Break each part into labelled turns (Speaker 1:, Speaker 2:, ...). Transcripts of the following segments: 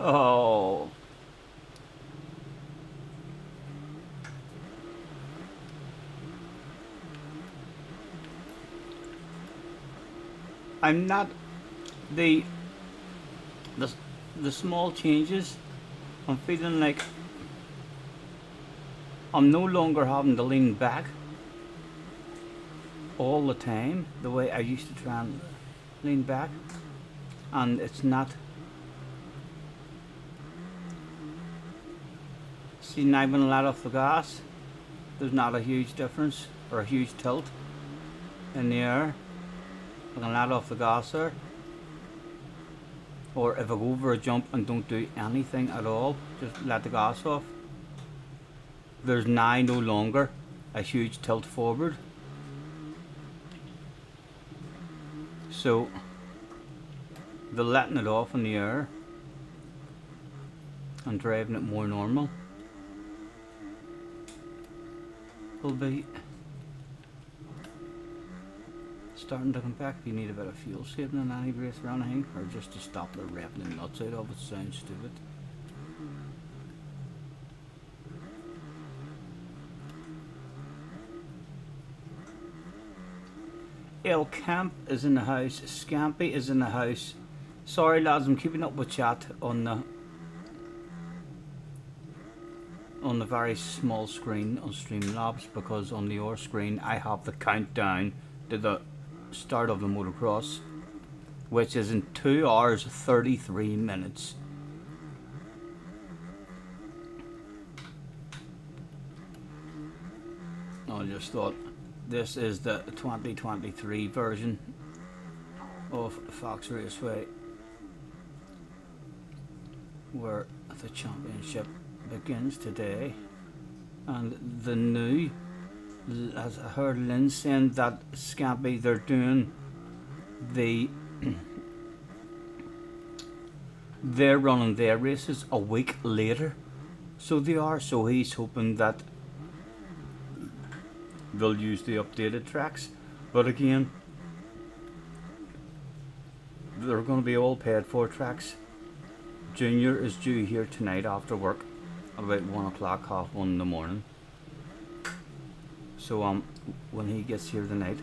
Speaker 1: Oh. I'm not the the the small changes. I'm feeling like I'm no longer having to lean back all the time the way I used to try and lean back, and it's not. See, now when I let off the gas, there's not a huge difference or a huge tilt in the air. I can let off the gas there, or if I go over a jump and don't do anything at all, just let the gas off, there's now no longer a huge tilt forward. So the letting it off in the air and driving it more normal will be starting to come back. If you need a bit of fuel saving in any race or anything, or just to stop the revving the nuts out of it, sounds stupid. El Camp is in the house, Scampy is in the house. Sorry lads, I'm keeping up with chat on the very small screen on Streamlabs, because on the OR screen I have the countdown to the start of the motocross, which is in 2 hours 33 minutes. I just thought this is the 2023 version of Fox Raceway, where the championship begins today. And the new, as I heard Lynn saying that Scampy, they're doing they're running their races a week later, so they are. So he's hoping that they'll use the updated tracks, but again, they're going to be all paid for tracks. Junior is due here tonight after work at about 1 o'clock, 1:30 in the morning. So when he gets here tonight,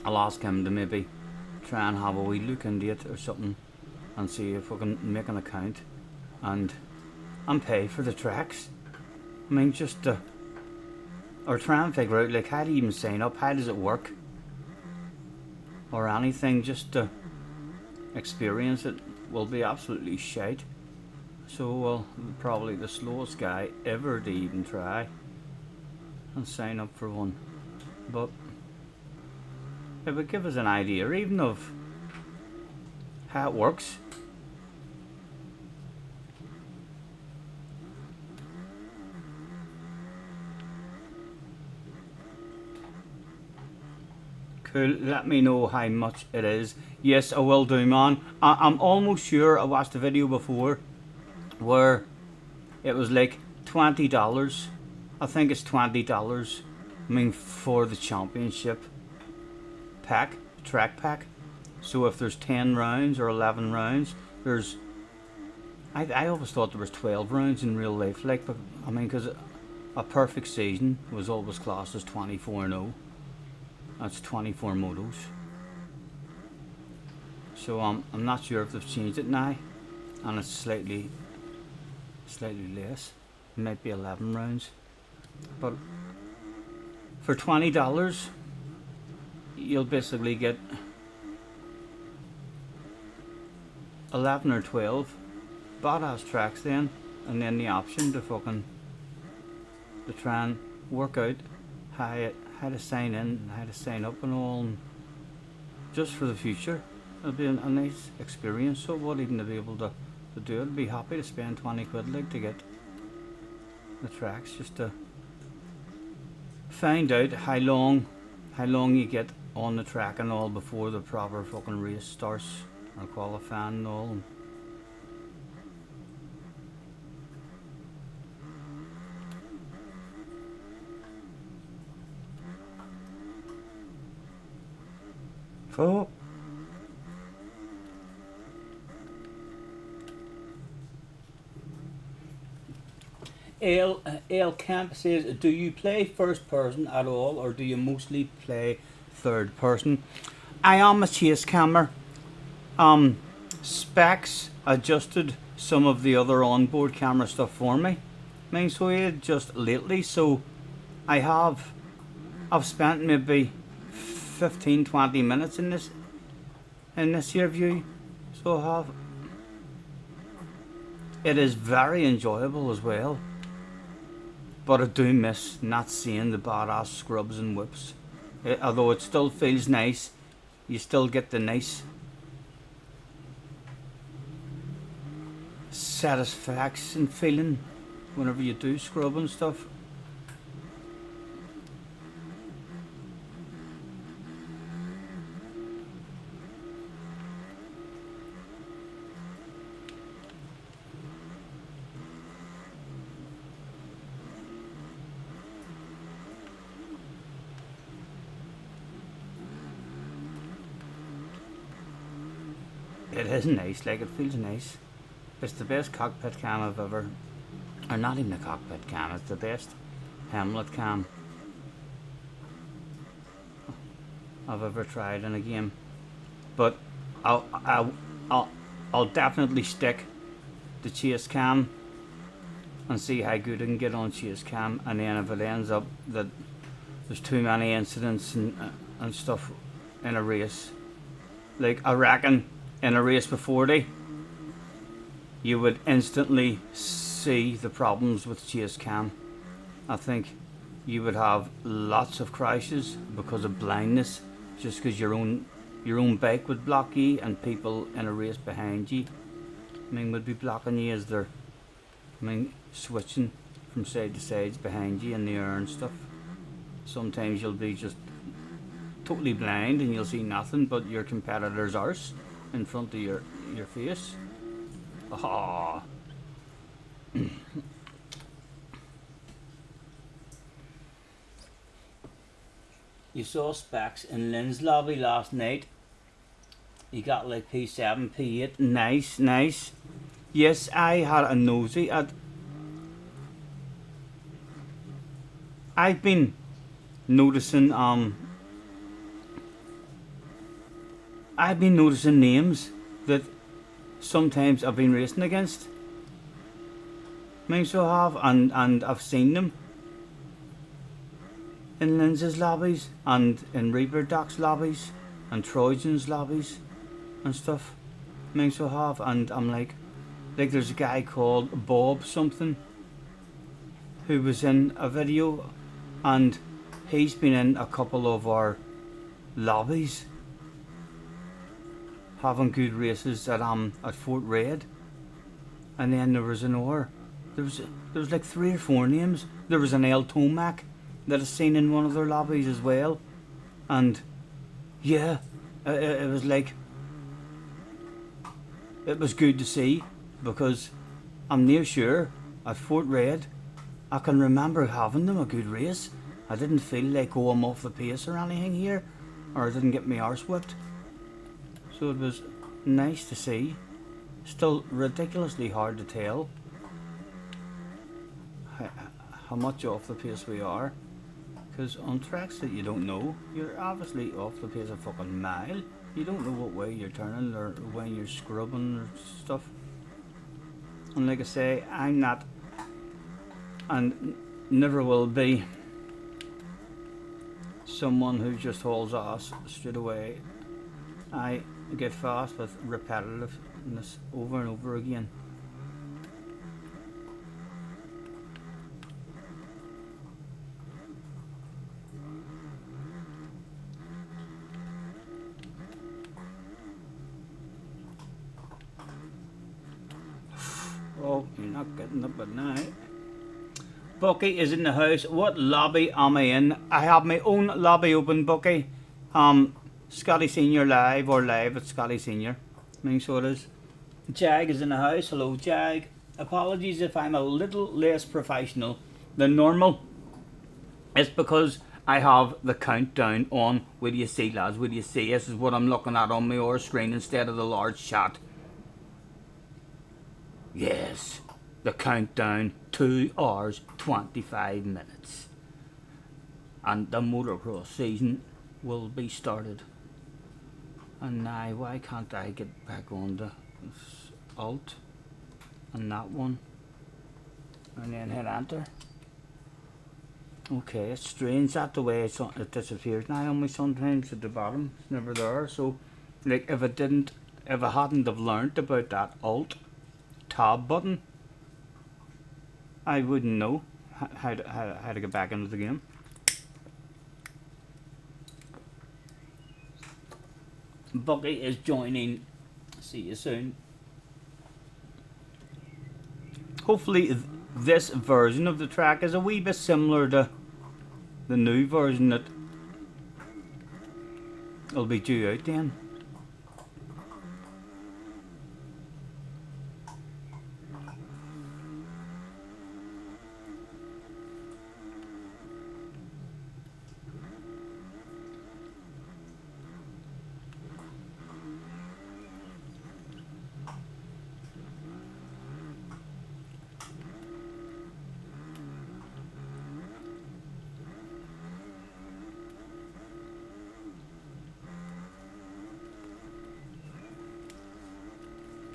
Speaker 1: I'll ask him to maybe try and have a wee look into it or something, and see if we can make an account and pay for the tracks. I mean, just to, or try and figure out, like, how do you even sign up, how does it work, or anything, just to experience it will be absolutely shite. So probably the slowest guy ever to even try and sign up for one, but it would give us an idea even of how it works. Cool, let me know how much it is. Yes, I will do, man. I'm almost sure I watched a video before where it was like $20. I think it's $20. I mean, for the championship pack, track pack. So if there's 10 rounds or 11 rounds, there's, I always thought there was 12 rounds in real life, like, but I mean, because a perfect season was always classed as 24-0. That's 24 motos. So I'm not sure if they've changed it now, and it's slightly less. It might be 11 rounds, but for $20 you'll basically get 11 or 12 badass tracks then, and then the option to try and work out how to sign in and how to sign up and all, and just for the future. It'll be a nice experience. So what, even to be able to do it, I'd be happy to spend 20 quid like to get the tracks, just to find out how long you get on the track and all before the proper fucking race starts, or qualifying and all. Oh. Ale Camp says, do you play first person at all, or do you mostly play third person? I am a chase cammer. Specs adjusted some of the other onboard camera stuff for me. I mean, so just lately, so I've spent maybe 15-20 minutes in this here view. So I have. It is very enjoyable as well. But I do miss not seeing the badass scrubs and whips. Although it still feels nice, you still get the nice satisfaction feeling whenever you do scrub and stuff. It is nice, like it feels nice. It's the best cockpit cam I've ever, or not even a cockpit cam, it's the best helmet cam I've ever tried in a game. But I'll definitely stick to chase cam and see how good I can get on chase cam, and then if it ends up that there's too many incidents and stuff in a race, like I reckon in a race with 40 you would instantly see the problems with chase cam. I think you would have lots of crashes because of blindness, just because your own bike would block you and people in a race behind you, I mean, would be blocking you as they're, I mean, switching from side to sides behind you in the air and stuff. Sometimes you'll be just totally blind and you'll see nothing but your competitor's arse in front of your face. Ah. You saw Specs in Lynn's lobby last night. You got like P7, P8. Nice, nice. Yes, I had a nosy at. I've been noticing names that sometimes I've been racing against. I mean, so I have, and I've seen them in Lindsay's lobbies and in Reaper Doc's lobbies and Trojan's lobbies and stuff. I mean, so I have, and I'm like there's a guy called Bob something who was in a video, and he's been in a couple of our lobbies having good races at Fort Red. And then there was another, there was like 3 or 4 names. There was an El Tomac that I seen in one of their lobbies as well, and yeah, it was like, it was good to see, because I'm near sure at Fort Red I can remember having them a good race. I didn't feel like, oh, I'm off the pace or anything here, or I didn't get my arse whipped. So it was nice to see. Still ridiculously hard to tell how much off the pace we are, because on tracks that you don't know, you're obviously off the pace a fucking mile. You don't know what way you're turning or when you're scrubbing or stuff. And like I say, I'm not, and never will be, someone who just hauls ass straight away. I get fast with repetitiveness over and over again. Oh, you're not getting up at night. Bucky is in the house. What lobby am I in? I have my own lobby open, Bucky. Scotty Senior live, or live at Scotty Senior. I mean, so it is. Jag is in the house. Hello, Jag. Apologies if I'm a little less professional than normal. It's because I have the countdown on. What do you see, lads? What do you see? This is what I'm looking at on my OR screen instead of the large chat. Yes. The countdown, 2 hours 25 minutes. And the motocross season will be started. And now, why can't I get back on the Alt and that one? And then hit enter. Okay, it's strange that the way it disappears now on me sometimes at the bottom. It's never there. So, like, if I hadn't have learnt about that Alt tab button, I wouldn't know how to get back into the game. Bucky is joining. See you soon. Hopefully this version of the track is a wee bit similar to the new version that will be due out then.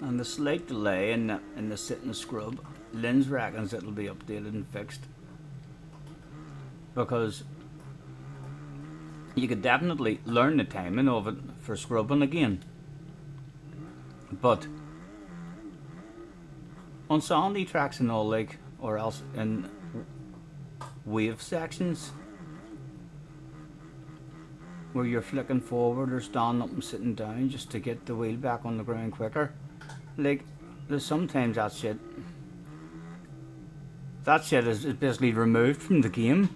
Speaker 1: And the slight delay in the sitting scrub, Linz reckons it'll be updated and fixed. Because you could definitely learn the timing of it for scrubbing again. But on sandy tracks and all, like, or else in wave sections where you're flicking forward or standing up and sitting down just to get the wheel back on the ground quicker, like, there's sometimes that shit is basically removed from the game,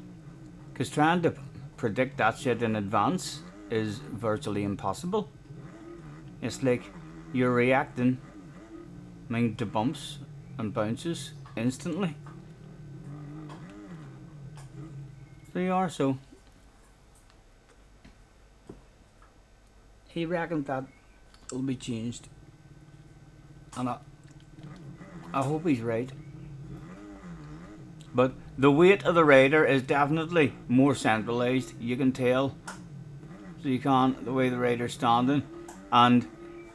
Speaker 1: because trying to predict that shit in advance is virtually impossible. It's like you're reacting to bumps and bounces instantly. So you are, so he reckons that will be changed. And I hope he's right. But the weight of the rider is definitely more centralised. You can tell. So you can, the way the rider's standing. And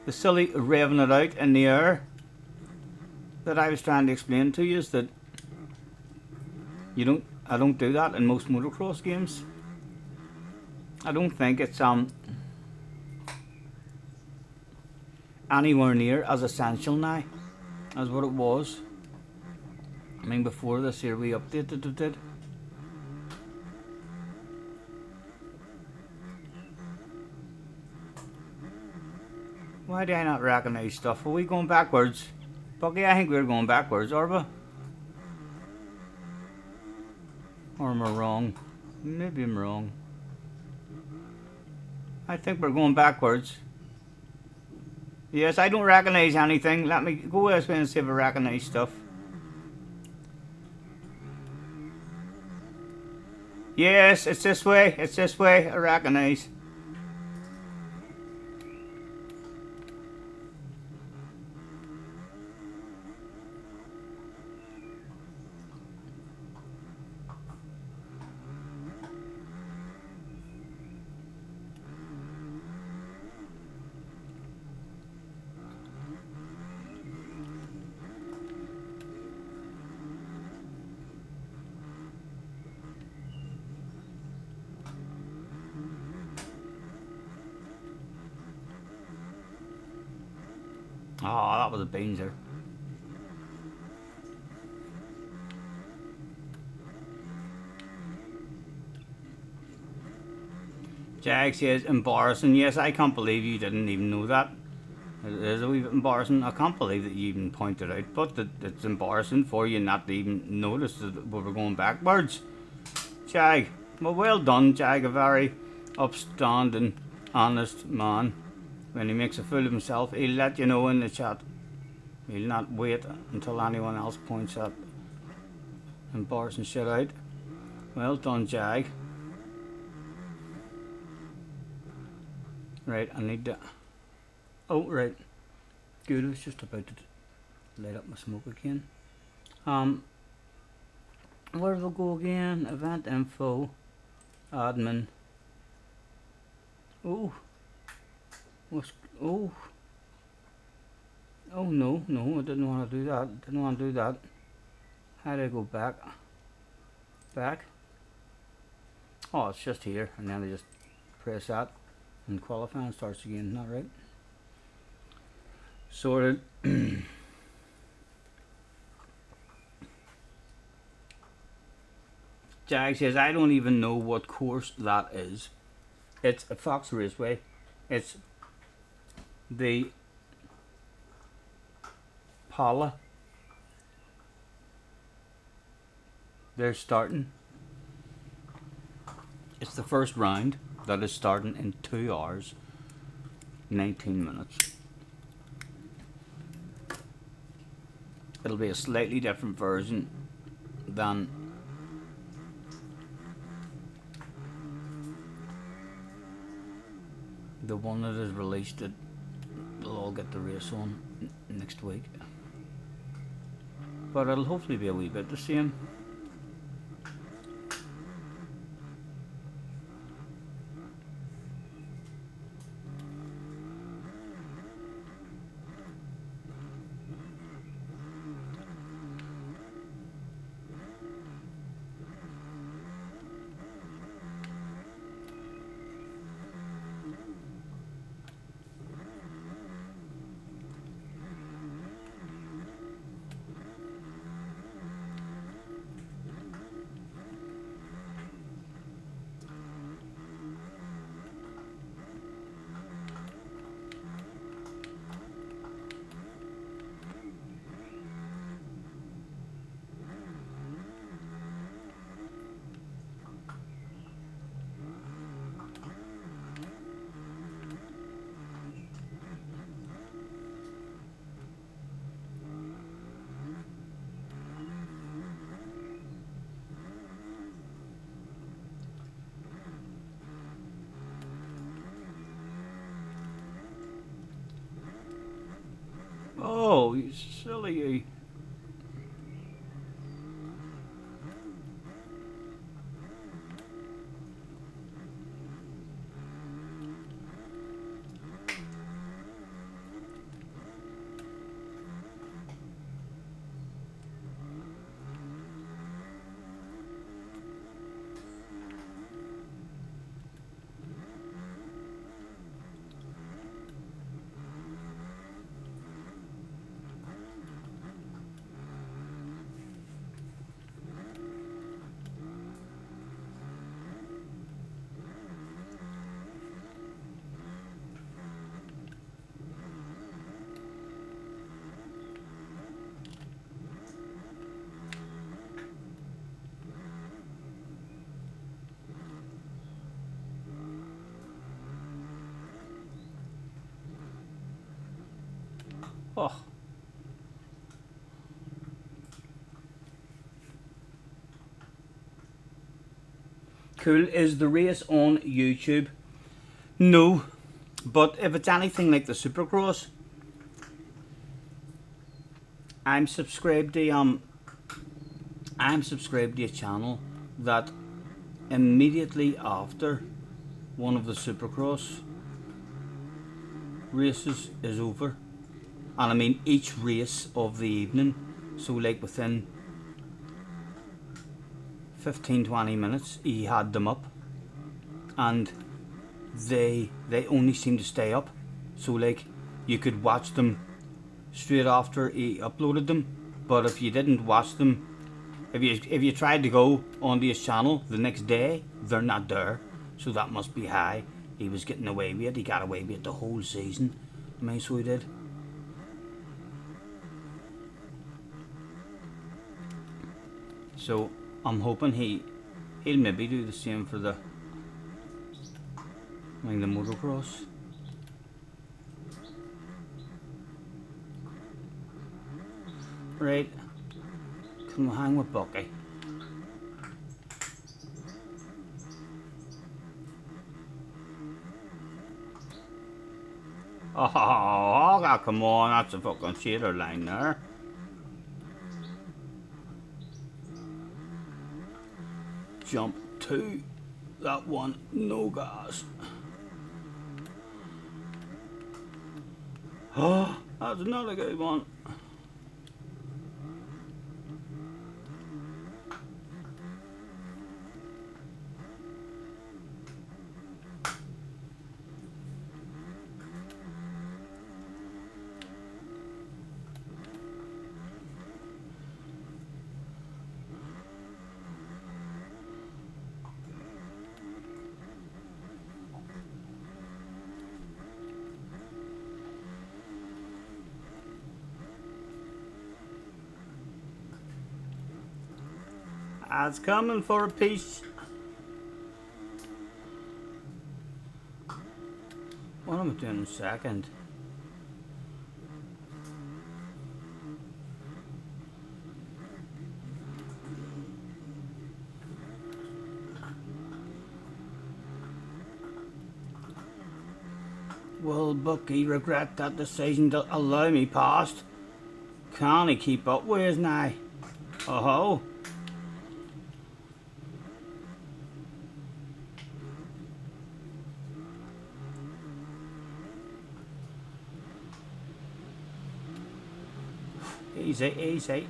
Speaker 1: the silly revving it out in the air that I was trying to explain to you is that I don't do that in most motocross games. I don't think it's anywhere near as essential now as what it was. I mean, before this here we updated it did. Why do I not recognise stuff? Are we going backwards? Bucky, I think we're going backwards, are we? Or am I wrong? Maybe I'm wrong. I think we're going backwards. Yes, I don't recognise anything. Let me go this way and see if I recognise stuff. Yes, it's this way. It's this way. I recognise. Oh, that was a beanser. Jag says embarrassing. Yes, I can't believe you didn't even know that. It is a wee bit embarrassing. I can't believe that you even pointed out, but it's embarrassing for you not to even notice that we were going backwards. Jag, well done, Jag. A very upstanding, honest man. When he makes a fool of himself, he'll let you know in the chat. He'll not wait until anyone else points that embarrassing shit out. Well done, Jag. Right, I need to... Oh, right. Good, I was just about to light up my smoke again. Um, where do we go again? Event info, admin. Oh, what's, oh, oh no, no, I didn't want to do that. Didn't want to do that. How do I go back? Back. Oh, it's just here, and then I just press that, and qualifying starts again. Not right. Sorted. Jag says, I don't even know what course that is. It's a Fox Raceway. It's the Pala. They're starting. It's the first round that is starting in 2 hours, 19 minutes. It'll be a slightly different version than the one that is released. That they'll all get the race on next week, but it'll hopefully be a wee bit the same. Oh, you silly you. Oh. Cool. Is the race on YouTube? No. But if it's anything like the Supercross, I'm subscribed to a channel that immediately after one of the Supercross races is over, and I mean each race of the evening, so like within 15-20 minutes he had them up, and they only seem to stay up, so like you could watch them straight after he uploaded them. But if you didn't watch them, if you tried to go onto his channel the next day, they're not there. So that must be high. He was getting away with it. He got away with it the whole season. I mean, so he did. So I'm hoping he'll maybe do the same for the motocross. Right, can we hang with Bucky? Oh, come on, that's a fucking shader line there. jump to that one, no gas. Oh, that's not a good one. That's coming for a piece. What am I doing in second? Will Bucky regret that decision to allow me past? Can he keep up with us now? Oh-ho. Easy, easy.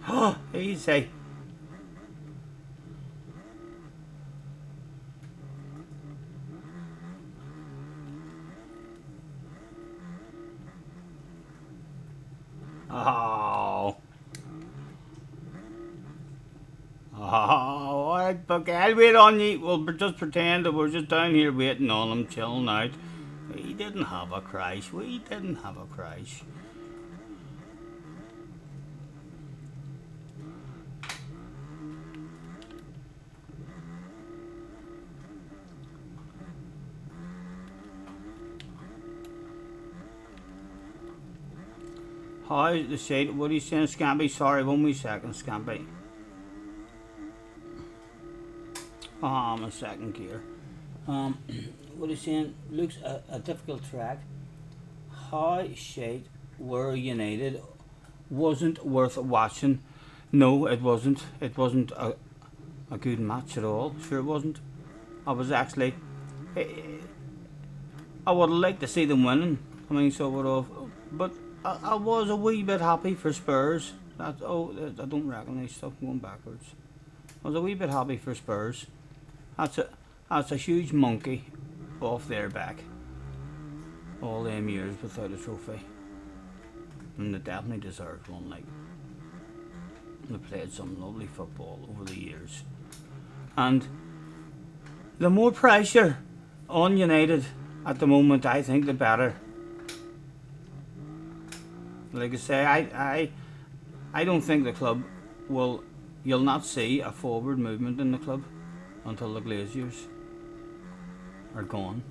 Speaker 1: Oh, easy. Oh. Oh, alright, Bucky, I'll wait on you. We'll just pretend that we're just down here waiting on him, chilling out. We didn't have a crash. We didn't have a crash. How's the shade? What are you saying, Scampy? Sorry, 1 wee second, Scampy. Oh, I'm in second gear. What are you saying? Looks a difficult track. How shade were United? Wasn't worth watching. No, it wasn't. It wasn't a good match at all. Sure, it wasn't. I was actually. I would have liked to see them winning. I mean, so would have. But I was a wee bit happy for Spurs. That's, oh, I don't recognise stuff going backwards. I was a wee bit happy for Spurs. That's a huge monkey off their back. All them years without a trophy. And they definitely deserved one. Like, they played some lovely football over the years. And the more pressure on United at the moment, I think, the better. Like I say, I don't think the club will. You'll not see a forward movement in the club until the Glaziers are gone.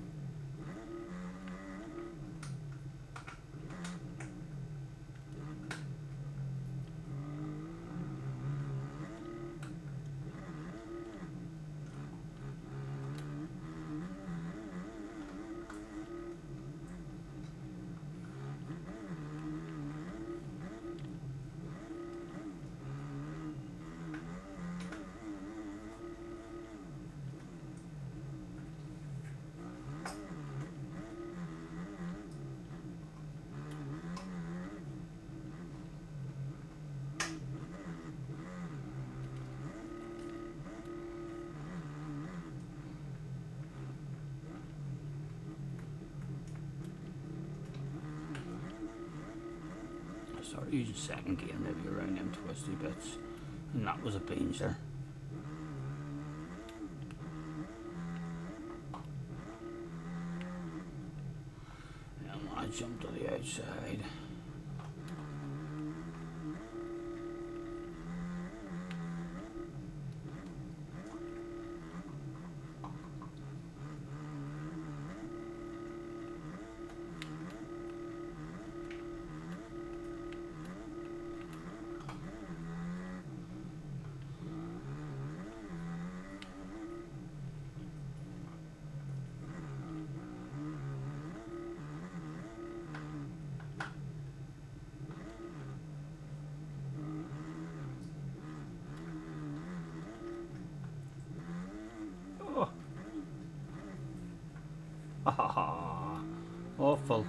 Speaker 1: started using second gear maybe around them twisty bits, and that was a beans there. And I jumped to the outside. Ah, awful.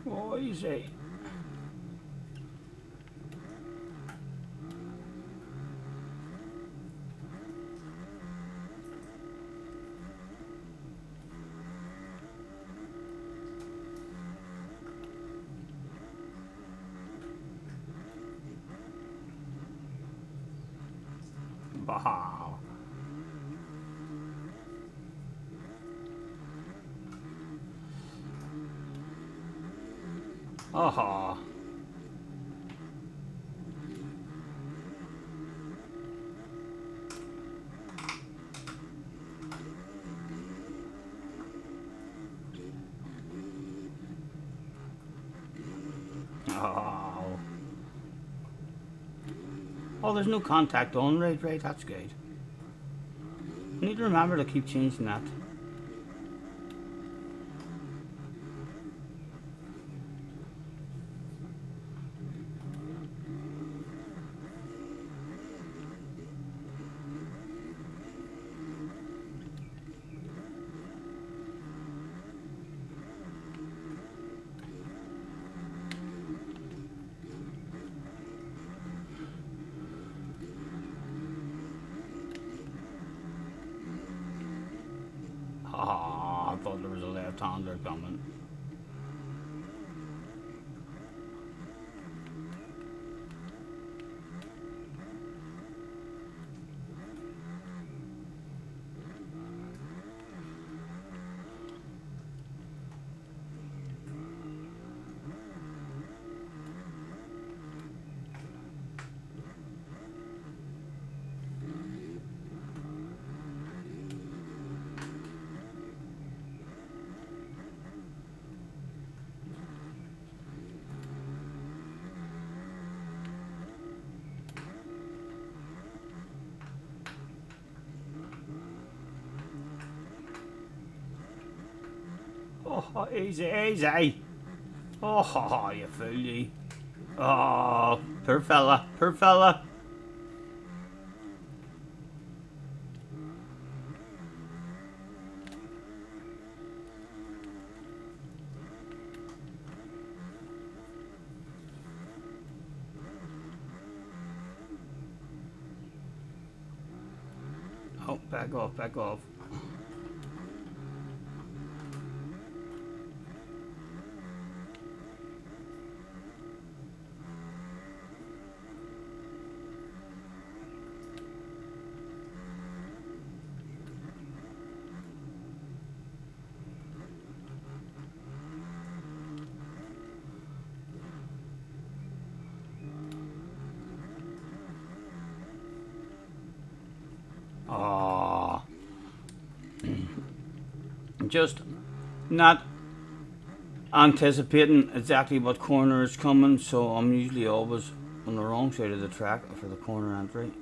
Speaker 1: Oh, easy. Wow. Aha. Oh. Oh, there's no contact on, right, that's good. I need to remember to keep changing that. Ah, I thought there was a left-hander coming. Oh, easy, easy. Oh, you fool, you. Oh, poor fella, poor fella. Oh, back off, back off. Oh, just not anticipating exactly what corner is coming, so I'm usually always on the wrong side of the track for the corner entry.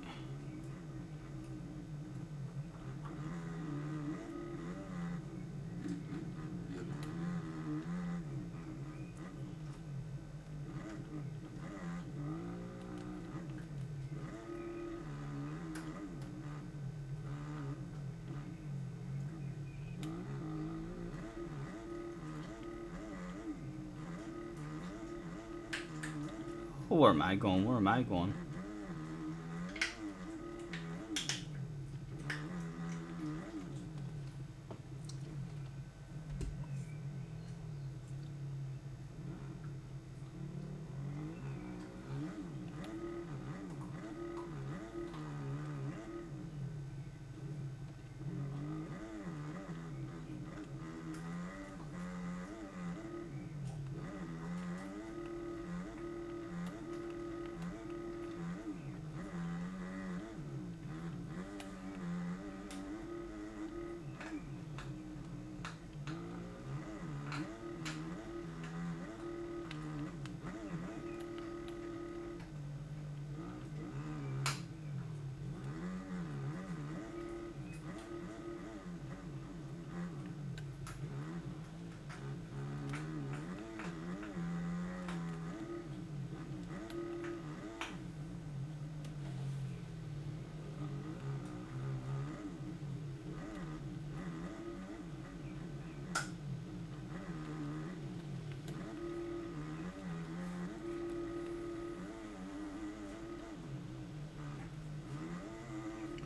Speaker 1: Oh, where am I going? Where am I going?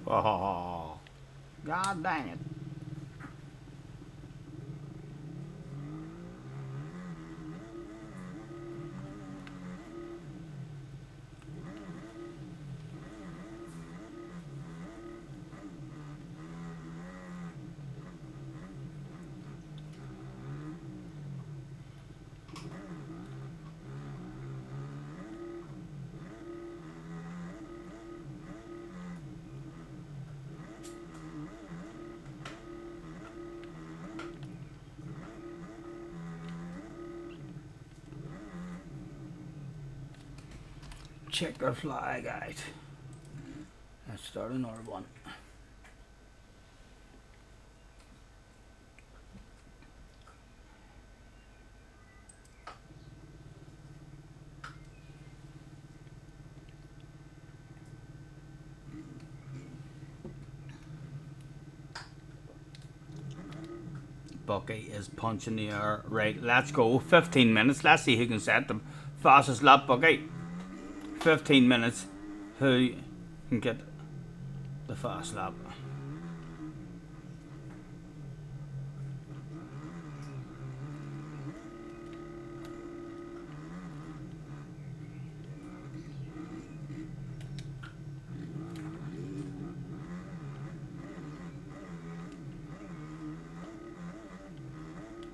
Speaker 1: Oh, God dang it. Checker flag out. Let's start another one. Bucky is punching the air. Right, let's go. 15 minutes. Let's see who can set the fastest lap, Bucky. 15 minutes. Who can get the fast lap?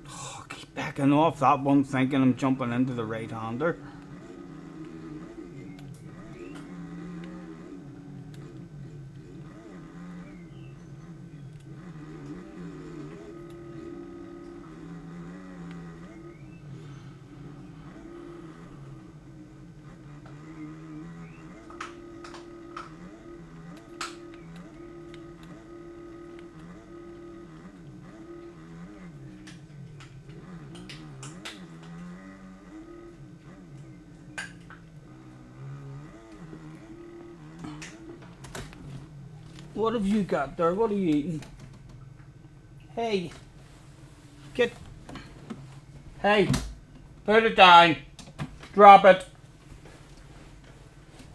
Speaker 1: Oh, keep backing off that one, thinking I'm jumping into the right-hander. What have you got there? What are you eating? Hey, get. Hey, put it down. Drop it.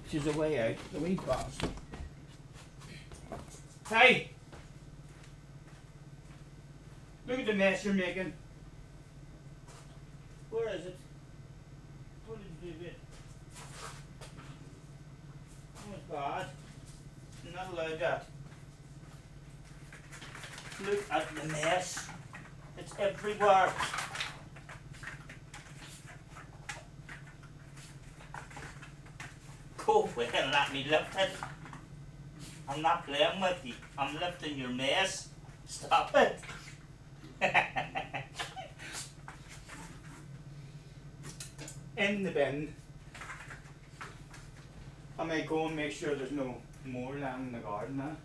Speaker 1: She's a way out. The wee boss. Hey, look at the mess you're making. Where is it? What did you do with it? Oh, it's bad. I'm not allowed that. Look at the mess. It's everywhere. Go away and let me lift it. I'm not playing with you. I'm lifting your mess. Stop it. In the bin. I may go and make sure there's no more land in the garden now.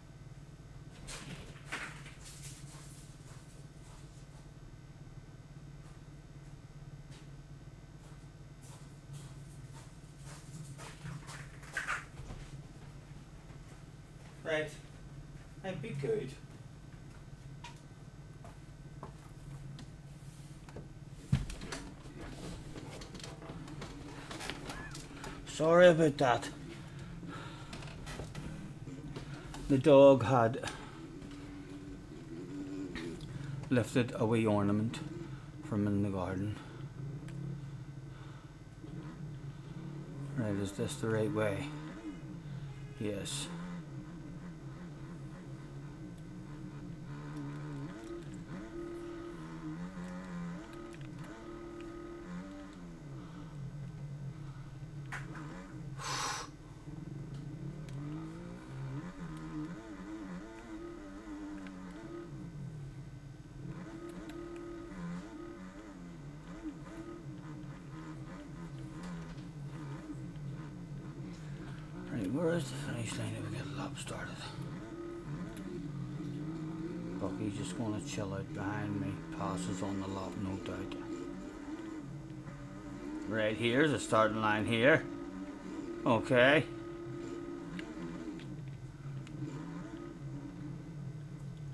Speaker 1: Right, I'd be good. Sorry about that. The dog had lifted a wee ornament from in the garden. Right, is this the right way? Yes. Right, where is the finish line if we get the lap started? Bucky's just going to chill out behind me. Passes on the lap, no doubt. Right, here's the starting line here. Okay.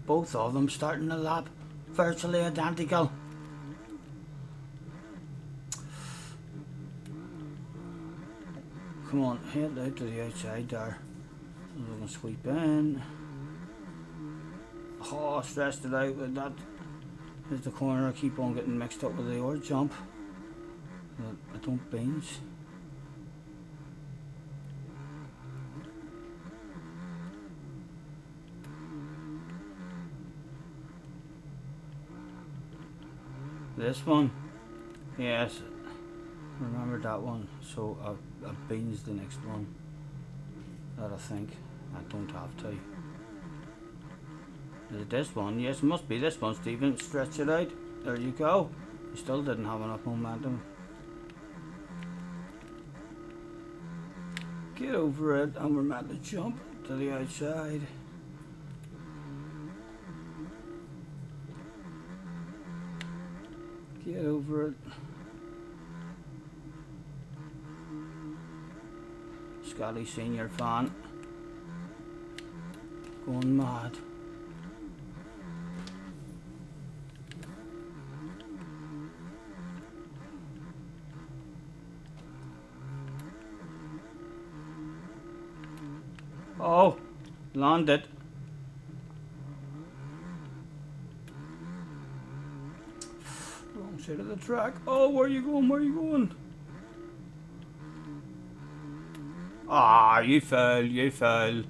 Speaker 1: Both of them starting the lap virtually identical. Come on, head out to the outside there. I'm going to sweep in. Oh, stressed it out with that. Here's the corner. I keep on getting mixed up with the odd jump. I don't binge. This one, yes, remember that one. So I binge the next one. That I think I don't have to. Is it this one? Yes, it must be this one, Stephen. Stretch it out. There you go. You still didn't have enough momentum. Get over it, and we're meant to jump to the outside. Get over it. Scotty Senior fan. Going mad. Oh, landed. Wrong side of the track. Oh, where are you going? Where are you going? Ah, you fell, you fell.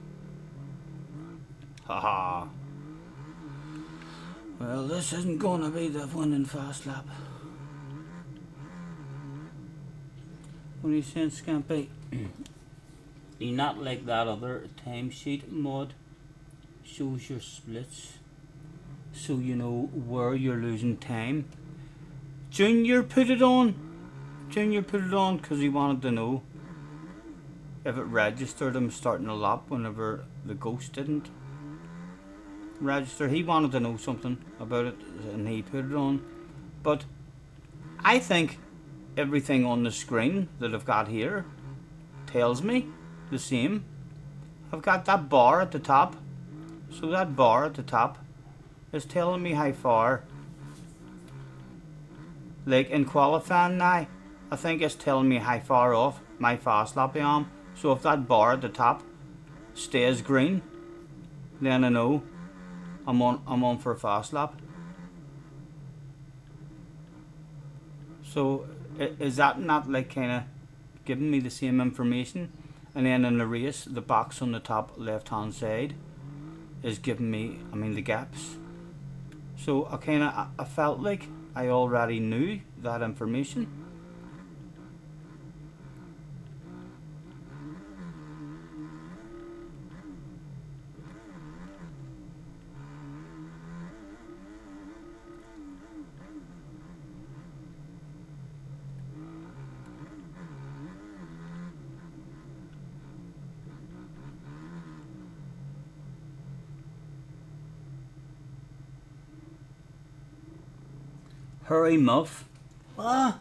Speaker 1: Haha. Well, this isn't gonna be the winning fast lap. What are you saying, Scampy? You not like that other timesheet mod shows your splits so you know where you're losing time. Junior put it on. Junior put it on because he wanted to know if it registered him starting a lap whenever the ghost didn't register. He wanted to know something about it and he put it on. But I think everything on the screen that I've got here tells me the same. I've got that bar at the top, so that bar at the top is telling me how far, like in qualifying now, I think it's telling me how far off my fast lap I am. So if that bar at the top stays green, then I know I'm on for a fast lap. So is that not like kind of giving me the same information? And then in the race, the box on the top left hand side is giving me, the gaps. So I felt like I already knew that information. Hurry Muff. What?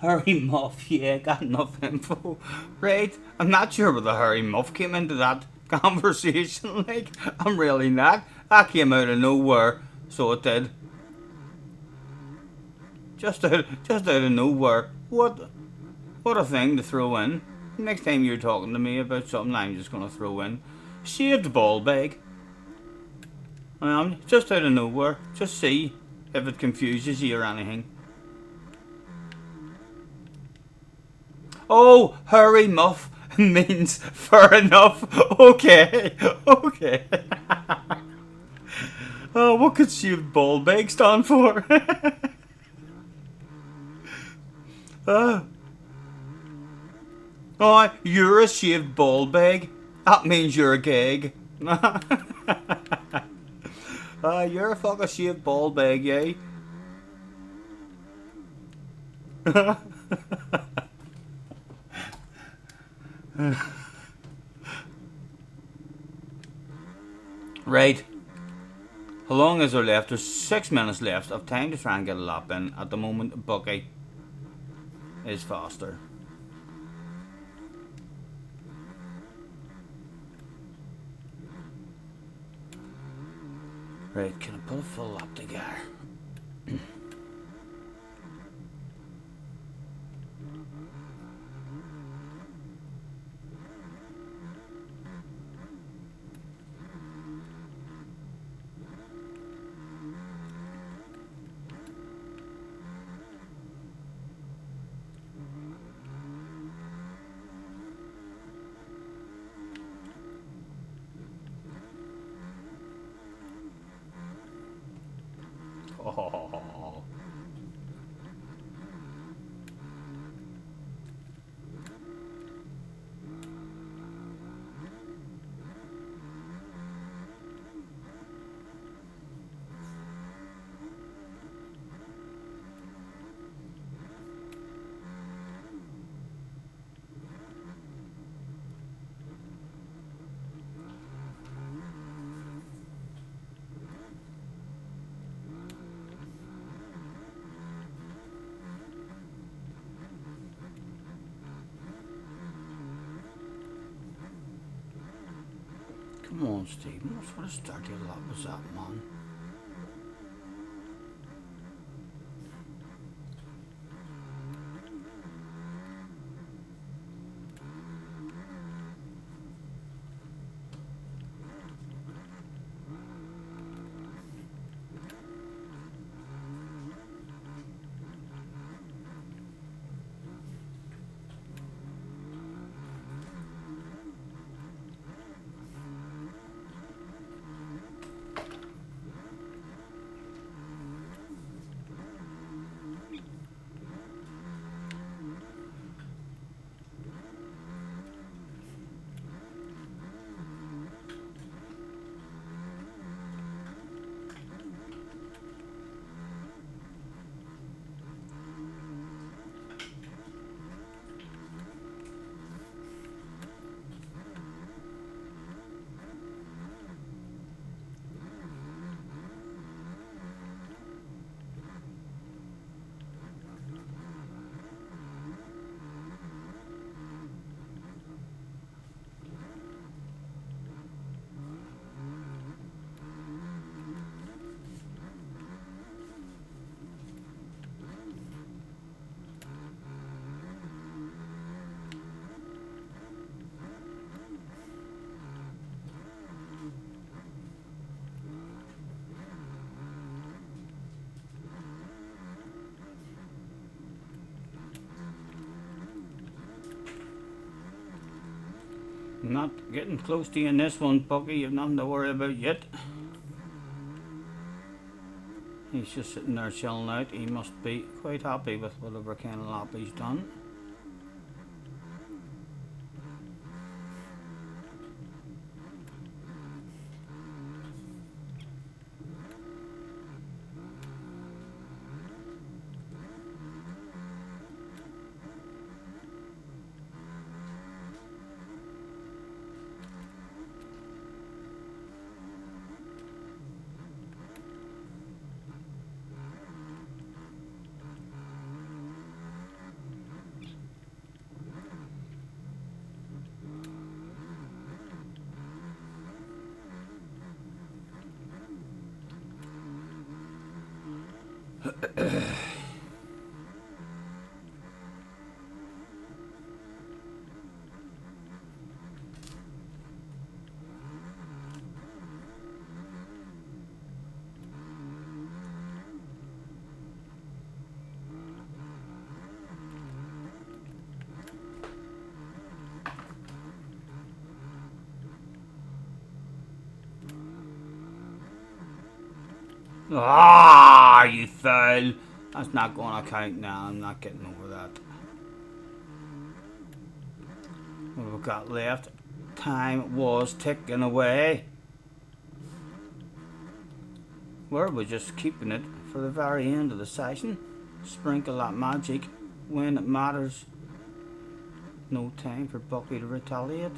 Speaker 1: Hurry Muff, yeah, got enough info. Right, I'm not sure where the Hurry Muff came into that conversation, like, I'm really not. That came out of nowhere, so it did. Just out of nowhere. What What a thing to throw in. Next time you're talking to me about something, I'm just going to throw in shaved ball bag. Just out of nowhere. Just see if it confuses you or anything. Oh, hurry muff means fair enough. Okay, okay. Oh, what could shaved ball bag stand for? Oh, you're a shaved ball bag. That means you're a gag. You're a fucking shaved ball bag, yeah. Right. How long is there left? There's 6 minutes left of time to try and get a lap in. At the moment, Bucky is faster. Right, can I put a full lap together? Oh. Come on, Stephen. What sort of start your lap was that, man? Not getting close to you in this one, Bucky. You've nothing to worry about yet. He's just sitting there chilling out. He must be quite happy with whatever kind of lap he's done. Ah, you fool! That's not going to count now. I'm not getting over that. What we've got left? Time was ticking away. We're just keeping it for the very end of the session. Sprinkle that magic when it matters. No time for Bucky to retaliate.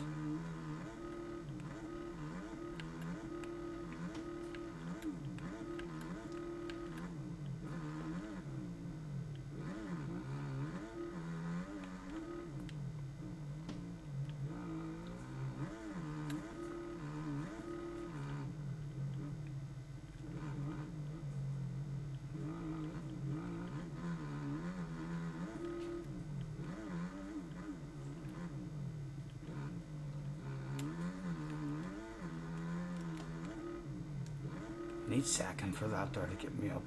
Speaker 1: Need second for that there to get me up.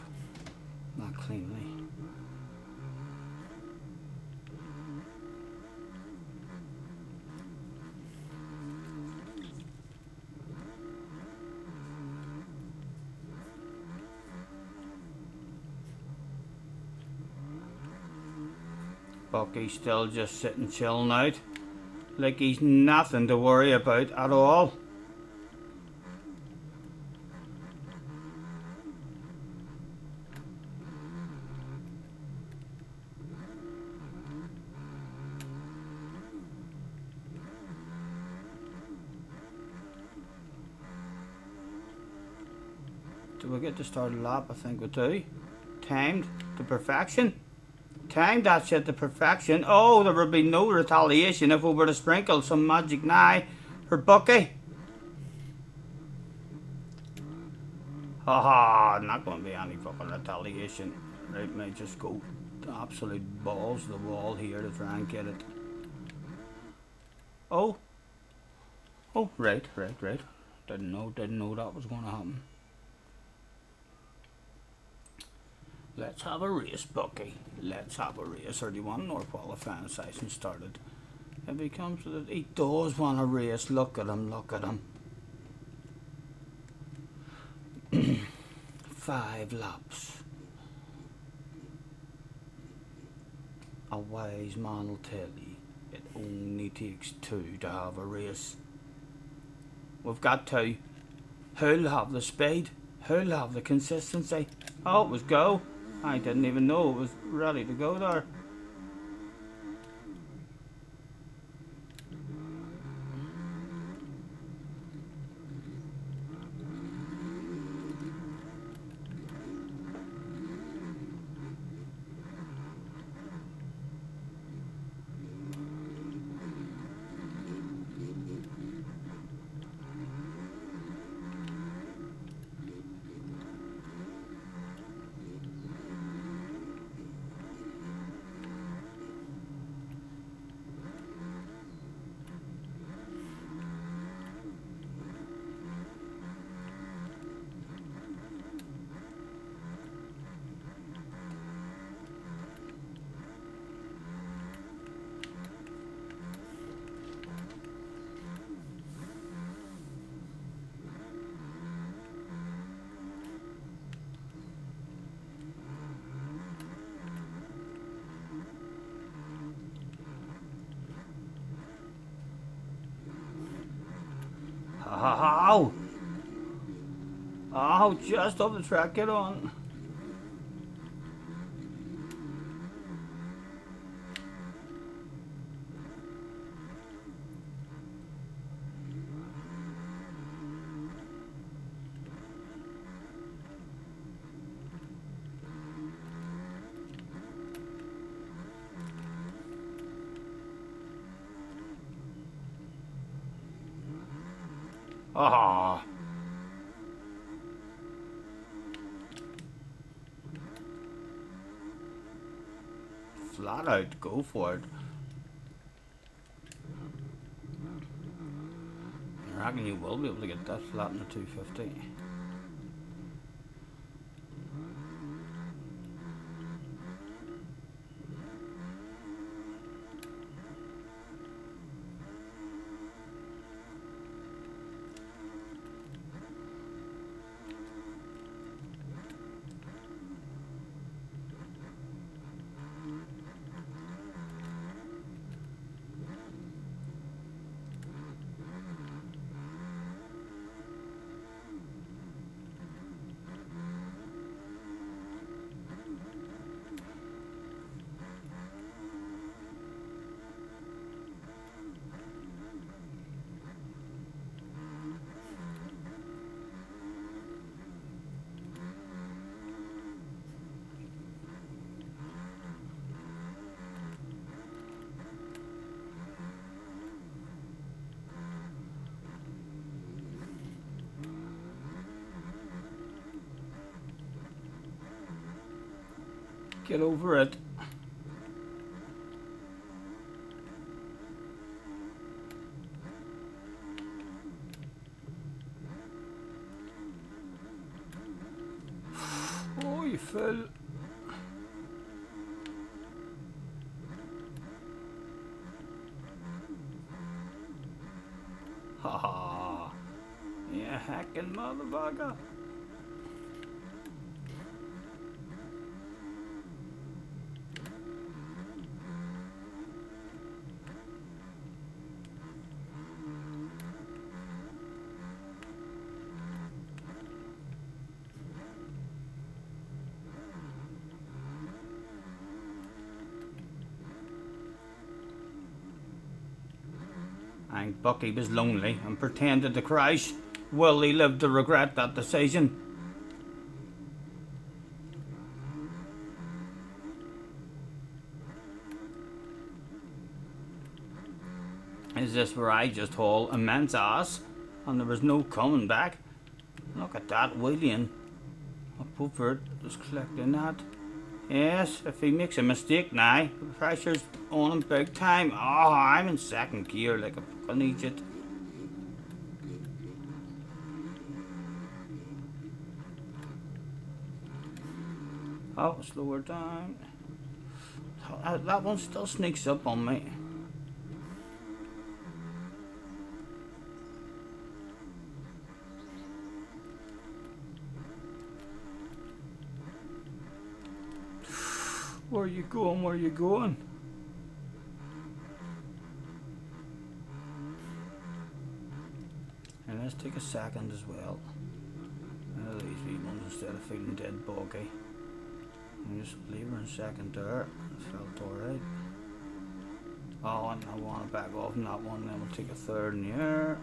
Speaker 1: Not cleanly. Bucky's still just sitting chilling out. Like he's nothing to worry about at all. Do we get to start a lap? I think we do. Timed to perfection. Timed that shit to perfection. Oh, there would be no retaliation if we were to sprinkle some magic now for Bucky. Haha, not going to be any fucking retaliation. Right, may just go absolute balls to the wall here to try and get it. Oh. Oh, right. Didn't know that was going to happen. Let's have a race, Bucky. Let's have a race. Or do you want more qualifying session started? If he comes to it, he does want a race. Look at him, look at him. 5 laps. A wise man will tell you it only takes 2 to have a race. We've got 2. Who'll have the speed? Who'll have the consistency? Oh, it was go. I didn't even know it was ready to go there. Ow! Oh, just up the track, get on. Ah. Flat out, go for it. I reckon you will be able to get that flat in the 250. Get over it. Oh, you fell. Ha ha. You hacking motherfucker. I think Bucky was lonely and pretended to crash. Will he live to regret that decision? Is this where I just haul immense ass and there was no coming back? Look at that wheeling up over it, just collecting that. Yes, if he makes a mistake now, the pressure's on him big time. Oh, I'm in second gear like a fucking idiot. Oh, slower down. That one still sneaks up on me. Where are you going? Where are you going? And let's take a second as well. These wee ones instead of feeling dead boggy. And just leave her in second there. It felt alright. Oh, and I want to back off on that one, then we'll take a third in the air.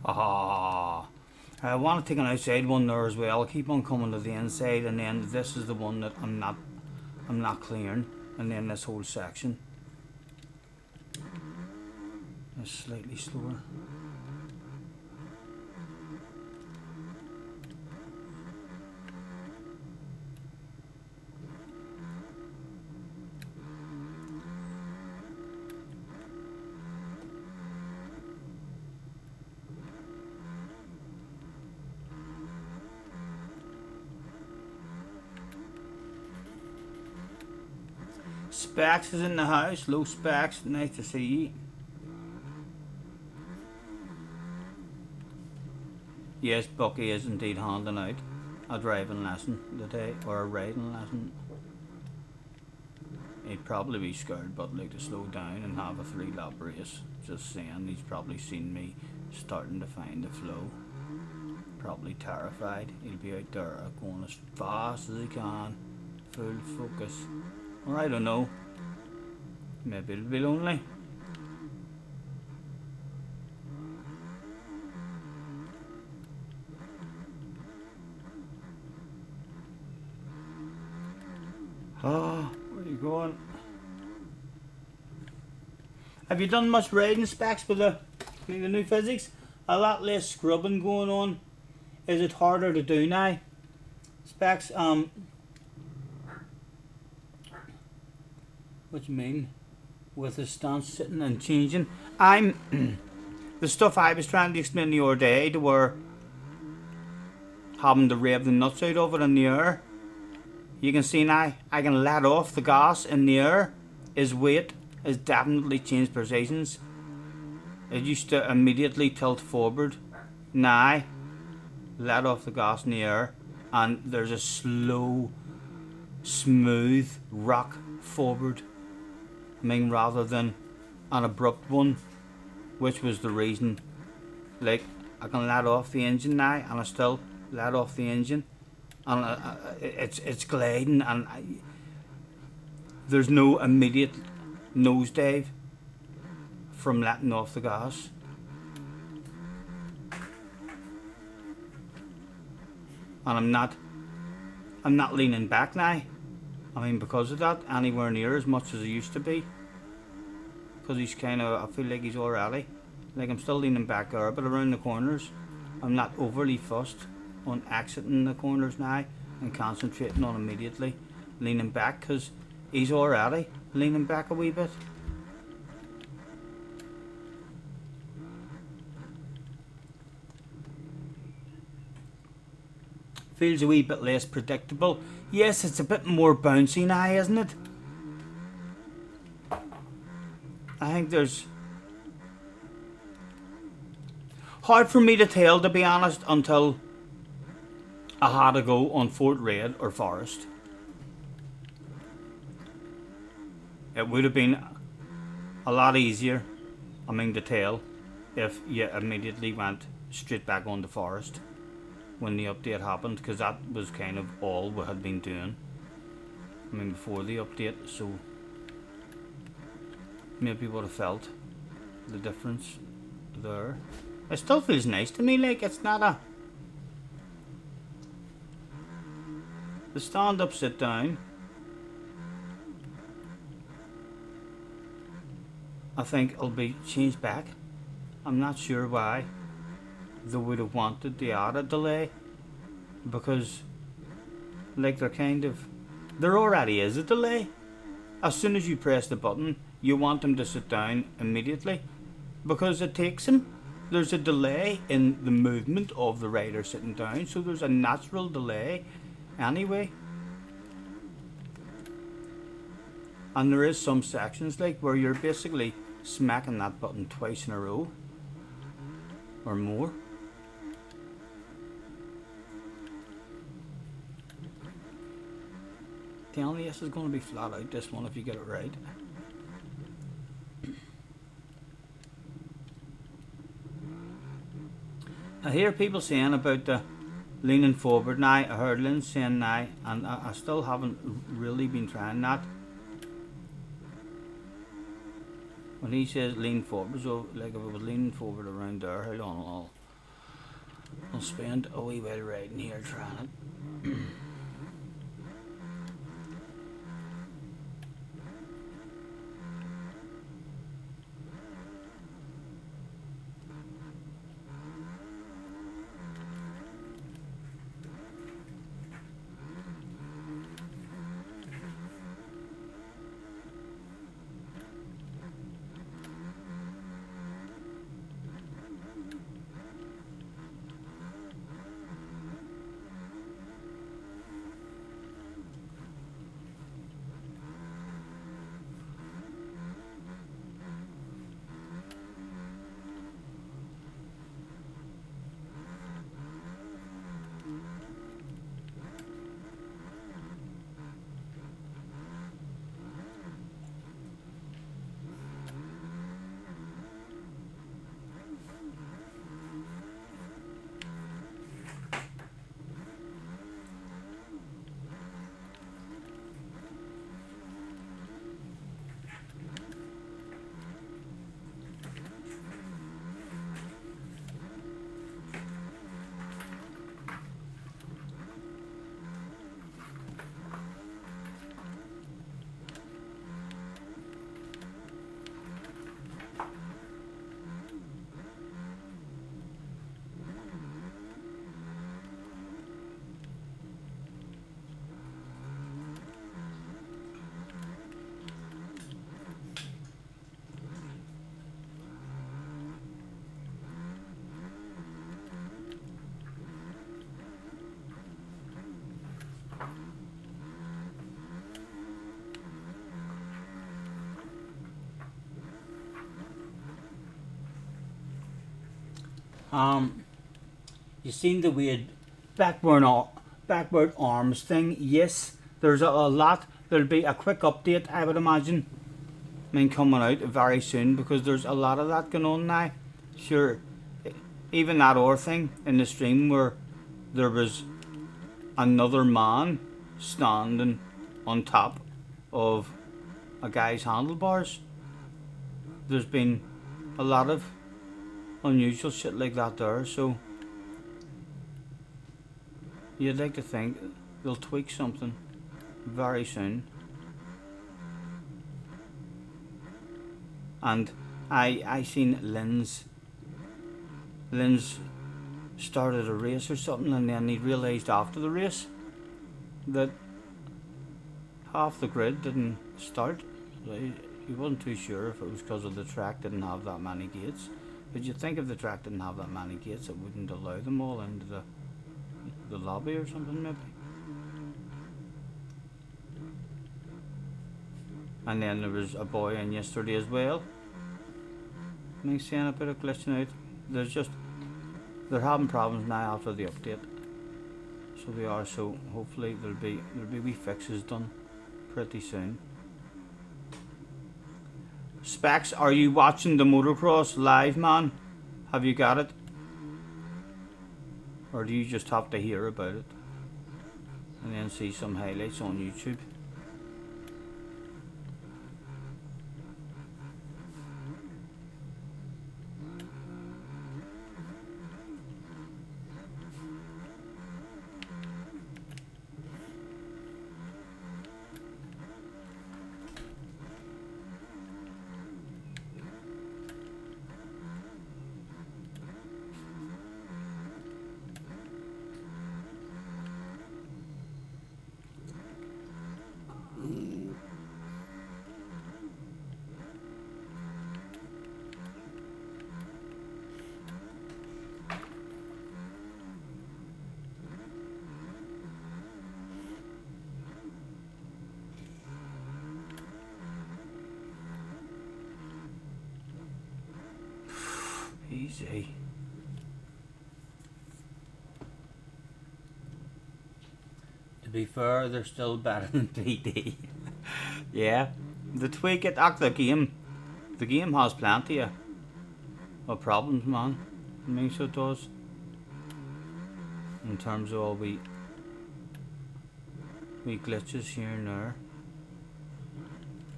Speaker 1: Ah, I want to take an outside one there as well. I'll keep on coming to the inside, and then this is the one that I'm not clearing, and then this whole section is slightly slower. Spax is in the house. Low Spax, nice to see you. Yes, Bucky is indeed handing out a driving lesson today, or a riding lesson. He'd probably be scared but like to slow down and have a 3-lap race. Just saying, he's probably seen me starting to find the flow. Probably terrified. He'll be out there going as fast as he can. Full focus. Or I don't know. Maybe it'll be lonely. Oh, where are you going? Have you done much riding, Specs, with the new physics? A lot less scrubbing going on. Is it harder to do now? Specs, what do you mean? With the stance sitting and changing? I'm the stuff I was trying to explain the other day, to where having to rev the nuts out of it in the air. You can see now I can let off the gas in the air. His weight has definitely changed positions. It used to immediately tilt forward. Now let off the gas in the air and there's a slow, smooth rock forward. I mean, rather than an abrupt one, which was the reason. Like, I can let off the engine now and I still let off the engine, and it's gliding, and there's no immediate nosedive from letting off the gas. And I'm not leaning back now. I mean, because of that, anywhere near as much as I used to be. Because he's kind of, I feel like he's already. Like I'm still leaning back there, but around the corners, I'm not overly fussed on exiting the corners now and concentrating on immediately leaning back, because he's already leaning back a wee bit. Feels a wee bit less predictable. Yes, it's a bit more bouncy now, isn't it? I think there's... hard for me to tell, to be honest, until I had to go on Fort Red or Forest. It would have been a lot easier, I mean, to tell if you immediately went straight back on the Forest when the update happened, because that was kind of all we had been doing, I mean, before the update. So maybe would have felt the difference there. It still feels nice to me, like it's not a... the stand up, sit down, I think it'll be changed back. I'm not sure why they would have wanted the added delay, because like there already is a delay. As soon as you press the button, you want them to sit down immediately, because it takes them. There's a delay in the movement of the rider sitting down, so there's a natural delay anyway. And there is some sections like where you're basically smacking that button twice in a row or more. The LES is going to be flat out, this one, if you get it right. I hear people saying about the leaning forward now. I heard Lynn saying now, and I still haven't really been trying that. When he says lean forward, so like if I was leaning forward around there, hold on, I'll spend a wee while riding here trying it. You seen the weird backward arms thing? Yes, there's a lot. There'll be a quick update, I would imagine, coming out very soon, because there's a lot of that going on now. Sure, even that other thing in the stream where there was another man standing on top of a guy's handlebars. There's been a lot of unusual shit like that there. So you'd like to think they'll tweak something very soon. And I seen Lynn's started a race or something, and then he realised after the race that half the grid didn't start. He wasn't too sure if it was because of the track didn't have that many gates. But you'd think if the track didn't have that many gates, it wouldn't allow them all into the lobby or something, maybe. And then there was a boy in yesterday as well. I'm seeing a bit of glitching out. They're having problems now after the update. So they are. So hopefully there'll be wee fixes done pretty soon. Specs, are you watching the motocross live, man? Have you got it? Or do you just have to hear about it and then see some highlights on YouTube? Easy. To be fair, they're still better than 3D. Yeah, the tweak it. The game has plenty of problems, man. I mean, so it does. In terms of all we glitches here and there,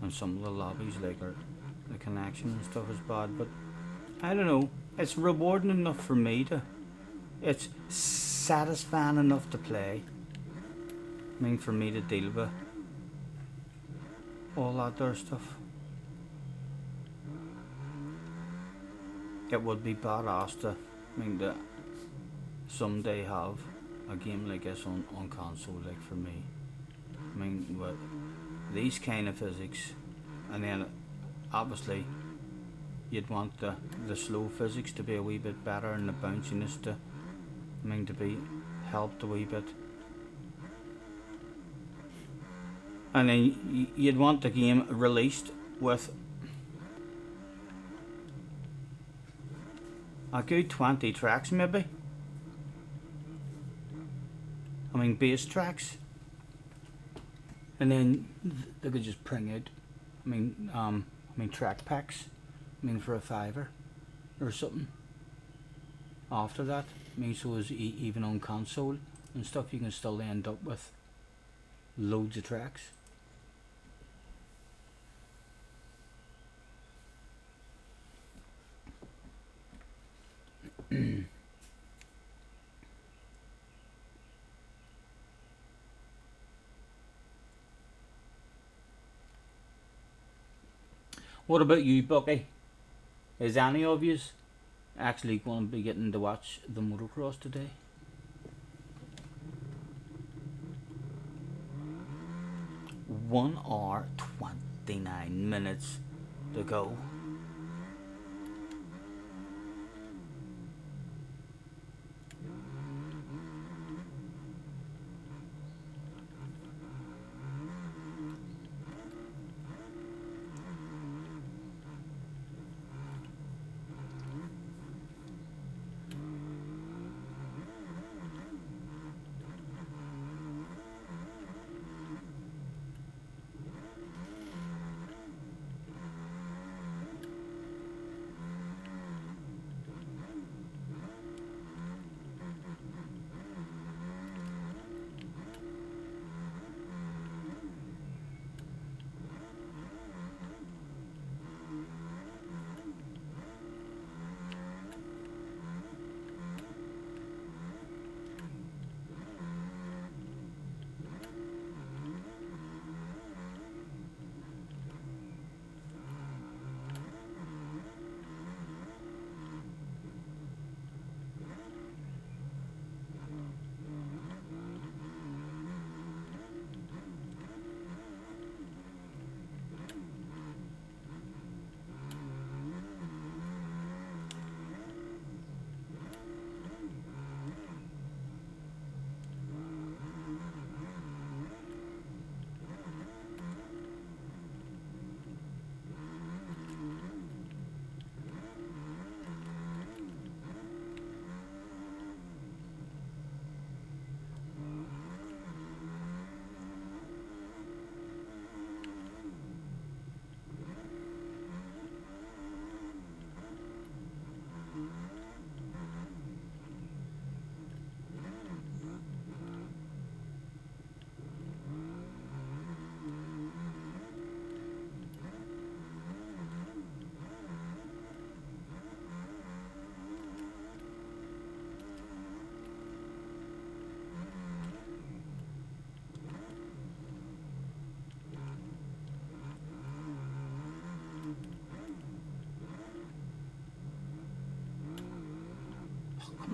Speaker 1: and some of the lobbies, like the connection and stuff is bad, but I don't know. It's rewarding enough for me to. It's satisfying enough to play. I mean, for me to deal with all that there stuff. It would be badass to, to someday have a game like this on console, like for me. I mean, with these kind of physics, and then obviously you'd want the slow physics to be a wee bit better, and the bounciness to be helped a wee bit. And then you'd want the game released with a good 20 tracks, maybe. I mean, bass tracks. And then they could just bring out, track packs. For a $5 or something. After that, so is even on console and stuff, you can still end up with loads of tracks. What about you, Bucky? Is any of you actually going to be getting to watch the motocross today? One hour 29 minutes to go.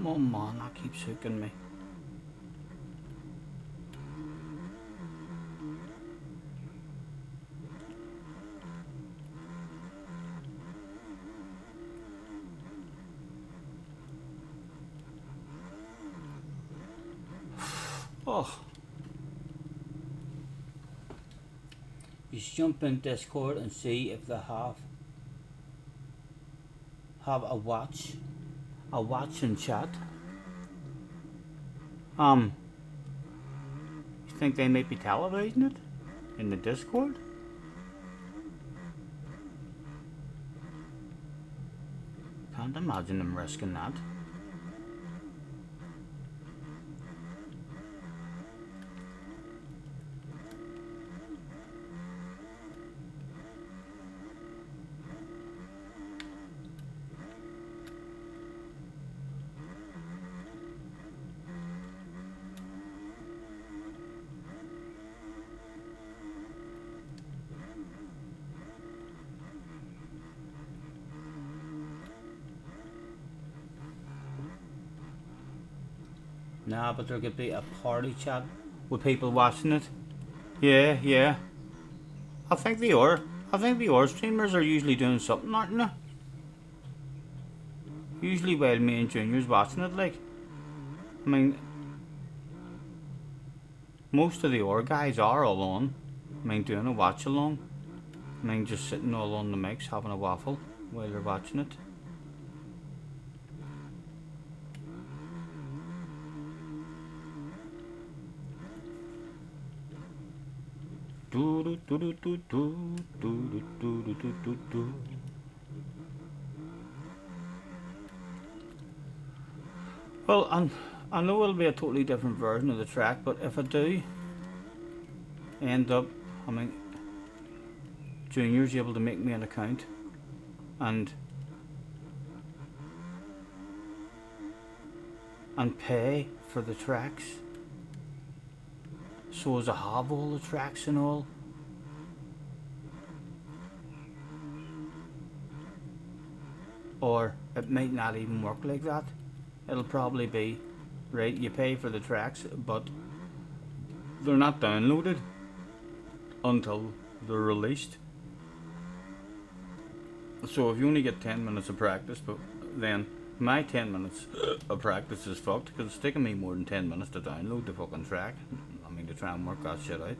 Speaker 1: Come on, man, that keeps hooking me. Oh. Just jump in Discord and see if they have a watch and chat. You think they might be televising it in the Discord? Can't imagine them risking that. Nah, but there could be a party chat with people watching it. Yeah, yeah. I think they are. I think the other streamers are usually doing something, aren't they? Usually while me and Junior's watching it, like. I mean, most of the other guys are all on. I mean, doing a watch along. I mean, just sitting all on the mix having a waffle while they're watching it. Well, I know it'll be a totally different version of the track, but if I do end up, I mean, Junior's able to make me an account and pay for the tracks, so as I have all the tracks and all. Or it might not even work like that. It'll probably be, right, you pay for the tracks, but they're not downloaded until they're released. So if you only get 10 minutes of practice, but then my 10 minutes of practice is fucked, because it's taking me more than 10 minutes to download the fucking track. I mean, to try and work that shit out.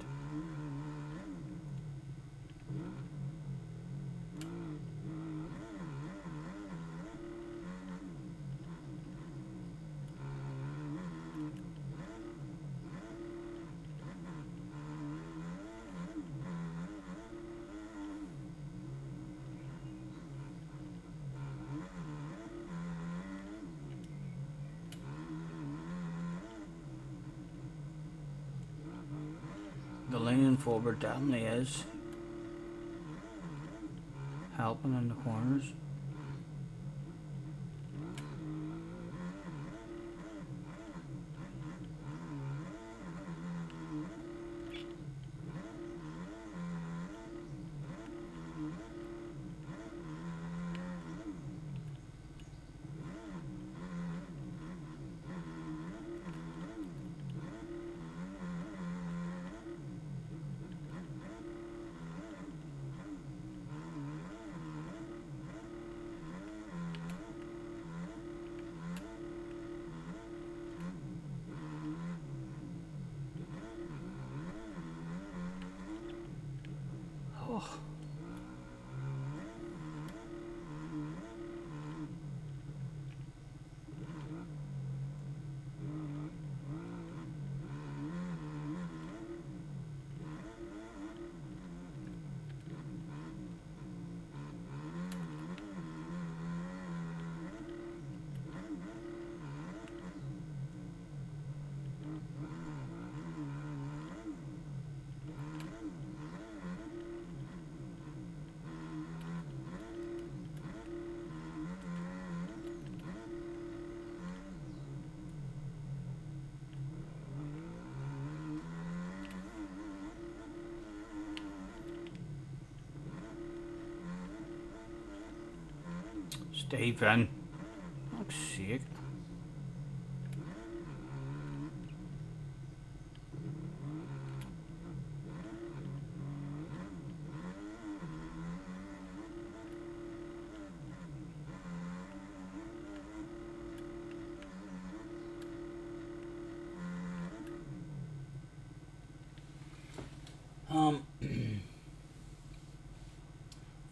Speaker 1: The leaning forward definitely is helping in the corners. Oh. Stephen, fuck's sake.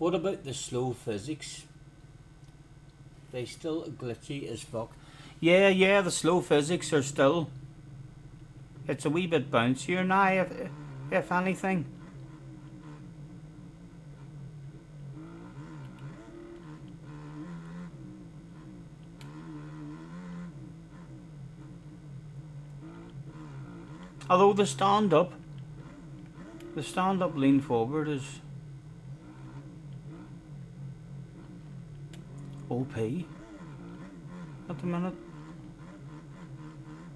Speaker 1: What about the slow physics? They still glitchy as fuck. Yeah, the slow physics are still... It's a wee bit bouncier now, if anything. Although the stand-up lean forward is OP at the minute,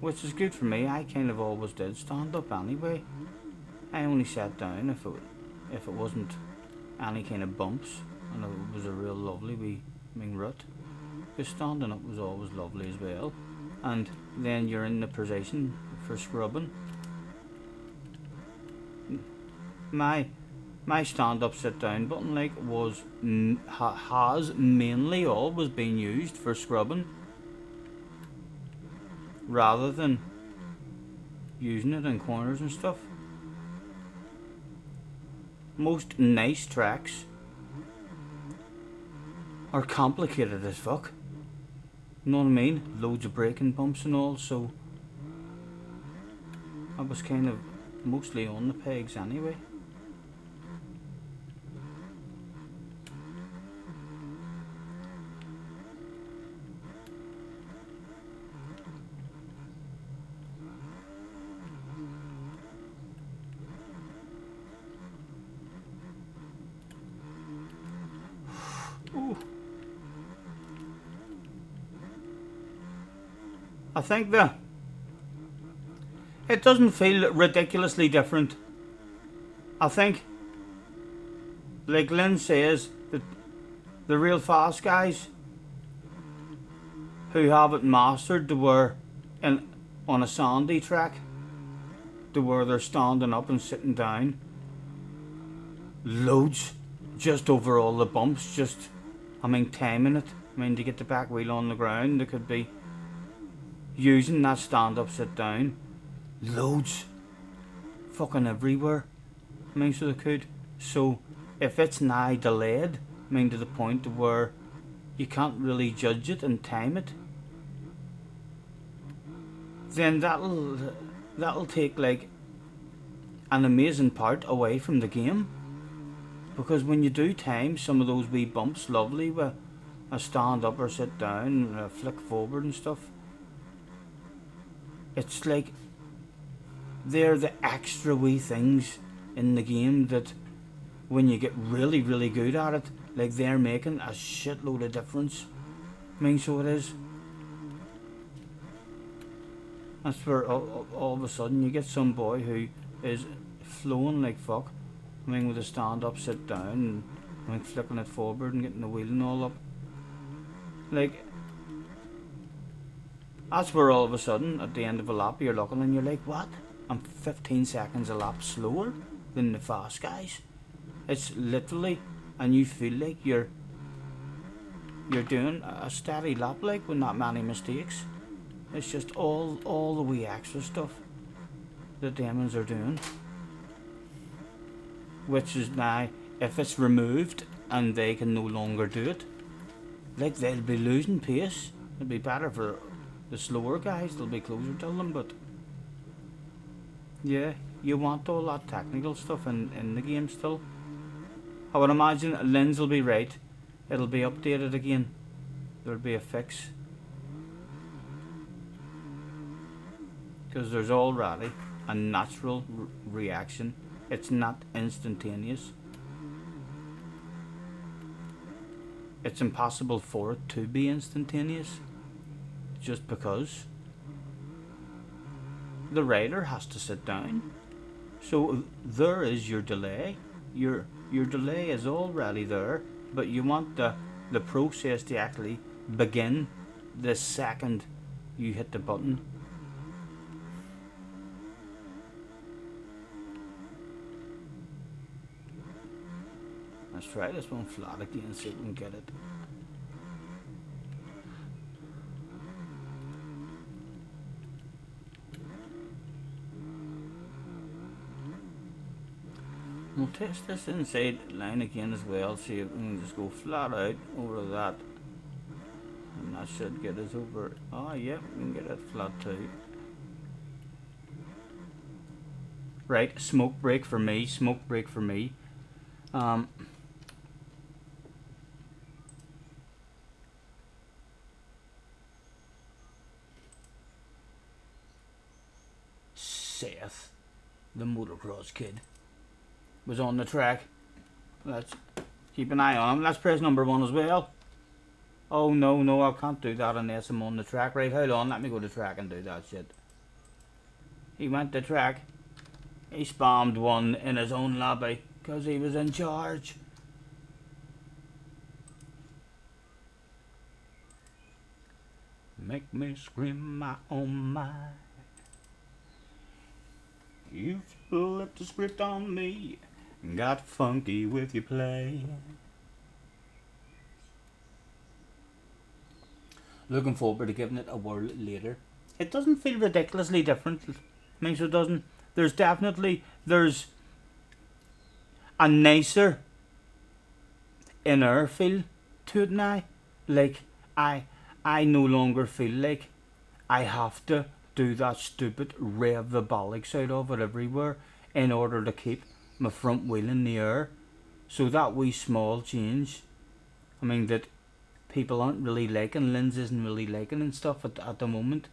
Speaker 1: which is good for me. I kind of always did stand up anyway. I only sat down if it wasn't any kind of bumps and it was a real lovely wee route. Because standing up was always lovely as well, and then you're in the position for scrubbing. My stand up sit down button like has mainly always been used for scrubbing rather than using it in corners and stuff. Most nice tracks are complicated as fuck. You know what I mean? Loads of braking bumps and all, so I was kind of mostly on the pegs anyway. Ooh. I think it doesn't feel ridiculously different. I think, like Lynn says, that the real fast guys who have it mastered to where on a sandy track, to where they're standing up and sitting down, loads, just over all the bumps, just, timing it. To get the back wheel on the ground, they could be using that stand up, sit down, loads, fucking everywhere. So they could. So if it's now delayed, to the point where you can't really judge it and time it, then that'll take like an amazing part away from the game. Because when you do time some of those wee bumps lovely with a stand up or sit down and a flick forward and stuff, it's like they're the extra wee things in the game that when you get really, really good at it, like they're making a shitload of difference. So it is. That's where all of a sudden you get some boy who is flowing like fuck. With a stand up, sit down, and flipping it forward and getting the wheel and all up. Like, that's where all of a sudden at the end of a lap you're looking and you're like, what? I'm 15 seconds a lap slower than the fast guys. It's literally, and you feel like you're doing a steady lap, like with not many mistakes. It's just all the wee extra stuff that demons are doing, which is now, if it's removed and they can no longer do it, like they'll be losing pace. It'll be better for the slower guys, they'll be closer to them, but yeah, you want all that technical stuff in the game still. I would imagine Lynn's will be right, it'll be updated again, there'll be a fix, because there's already a natural reaction. It's not instantaneous. It's impossible for it to be instantaneous, just because the rider has to sit down. So there is your delay. Your delay is already there, but you want the process to actually begin the second you hit the button. Let's try this one flat again, see if we can get it. We'll test this inside line again as well. See if we can just go flat out over that. And that should get us over. Oh yeah, we can get it flat too. Right, smoke break for me, smoke break for me. Seth, the motocross kid, was on the track. Let's keep an eye on him. Let's press number 1 as well. Oh no, I can't do that unless I'm on the track. Right, hold on, let me go to track and do that shit. He went to track. He spammed 1 in his own lobby because he was in charge. Make me scream my own mind. You flipped the script on me and got funky with your play. Looking forward to giving it a whirl later. It doesn't feel ridiculously different. Means it doesn't. There's a nicer inner feel to it now. Like I no longer feel like I have to do that stupid rev the bollocks out of it everywhere in order to keep my front wheel in the air. So that wee small change, I mean, that people aren't really liking, Linz isn't really liking and stuff at the moment,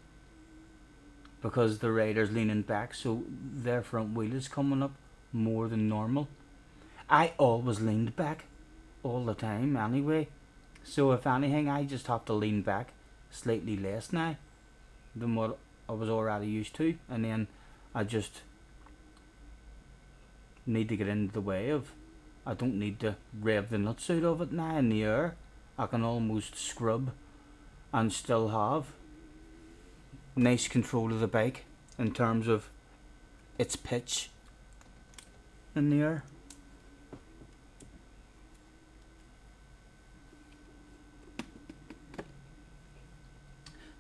Speaker 1: because the rider's leaning back, so their front wheel is coming up more than normal. I always leaned back all the time anyway, so if anything I just have to lean back slightly less now than what I was already used to, and then I just need to get into the way of, I don't need to rev the nuts out of it now in the air. I can almost scrub and still have nice control of the bike in terms of its pitch in the air.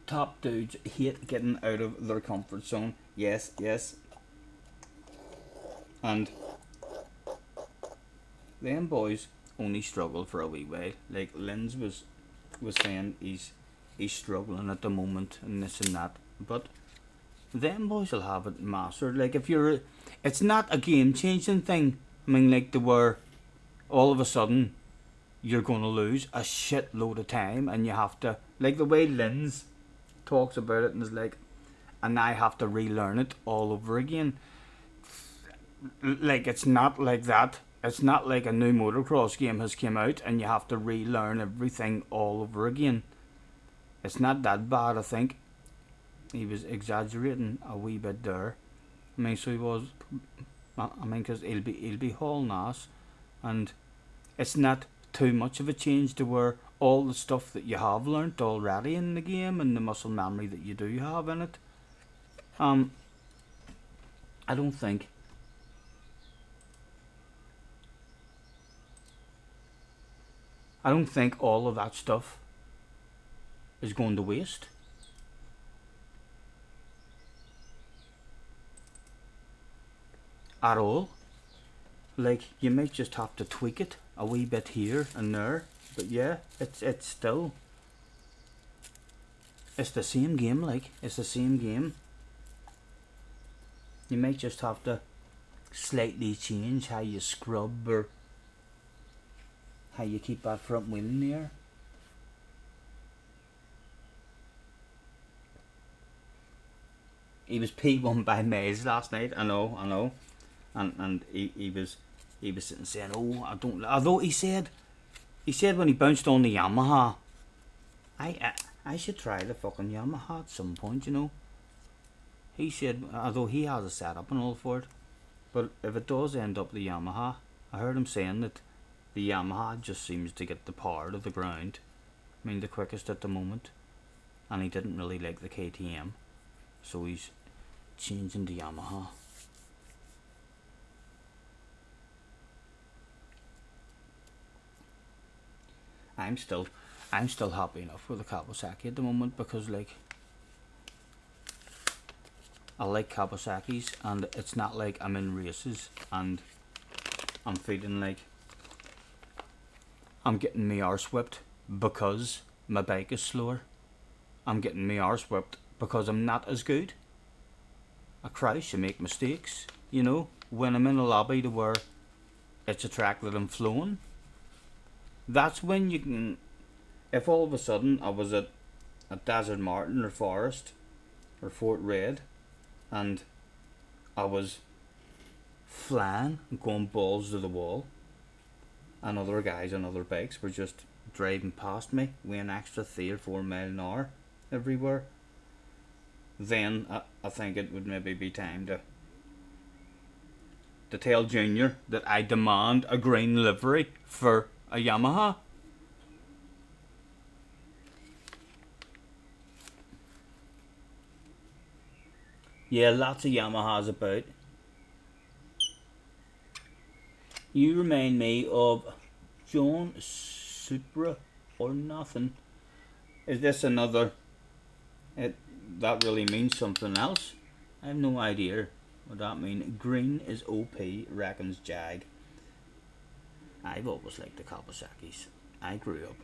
Speaker 1: Top dudes hate getting out of their comfort zone. Yes. And them boys only struggle for a wee while. Like Linz was saying, he's struggling at the moment and this and that. But them boys will have it mastered. Like it's not a game changing thing. I mean, like they were, all of a sudden you're gonna lose a shitload of time and you have to, like the way Linz talks about it and is like, and I have to relearn it all over again. Like it's not like that. It's not like a new motocross game has come out and you have to relearn everything all over again. It's not that bad, I think. He was exaggerating a wee bit there. I mean, so he was. I mean, because he'll be hauling ass, and it's not too much of a change to where all the stuff that you have learnt already in the game and the muscle memory that you do have in it. I don't think all of that stuff is going to waste. At all. Like, you might just have to tweak it a wee bit here and there. But yeah, it's still, it's the same game, like, it's the same game. You might just have to slightly change how you scrub or how you keep that front wheel in the air. He was P1 by Maze last night, I know. And he was sitting saying, oh, I don't, although he said when he bounced on the Yamaha, I should try the fucking Yamaha at some point, you know. He said, although he has a setup and all for it, but if it does end up the Yamaha, I heard him saying that the Yamaha just seems to get the power to the ground. I mean, the quickest at the moment, and he didn't really like the KTM, so he's changing to Yamaha. I'm still happy enough with the Kawasaki at the moment, because like, I like Kawasaki's and it's not like I'm in races and I'm feeling like I'm getting my arse whipped because my bike is slower. I'm getting my arse whipped because I'm not as good. I crash, I make mistakes, you know, when I'm in a lobby to where it's a track that I'm flowing. That's when you can, if all of a sudden I was at Desert Martin or Forest or Fort Red and I was flying and going balls to the wall and other guys on other bikes were just driving past me with an extra 3 or 4 mile an hour everywhere, then I think it would maybe be time to tell Junior that I demand a green livery for a Yamaha. Yeah, lots of Yamahas about. You remind me of John Supra or nothing. Is this another? That really means something else. I have no idea what that means. Green is OP, reckons Jag. I've always liked the Kawasaki's. I grew up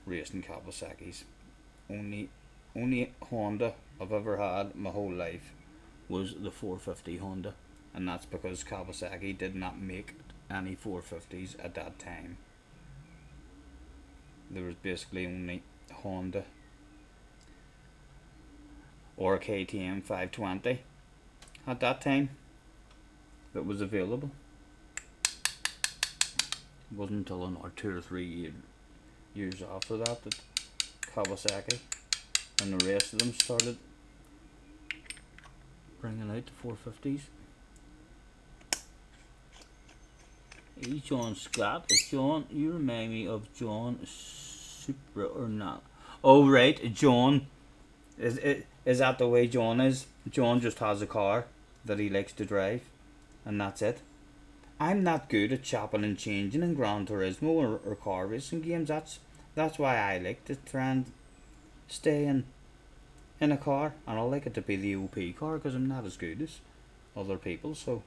Speaker 1: racing Kawasaki's. Only Honda I've ever had my whole life was the 450 Honda, and that's because Kawasaki did not make any 450s at that time. There was basically only Honda or a KTM 520 at that time that was available. It wasn't until another 2 or 3 years after that that Kawasaki and the rest of them started bringing out the 450s. He's John Scott. Is John? You remind me of John Supra or not? Oh right, John. Is that the way John is? John just has a car that he likes to drive, and that's it. I'm not good at chopping and changing in Gran Turismo or car racing games. That's why I like to try and stay in a car, and I like it to be the OP car because I'm not as good as other people. So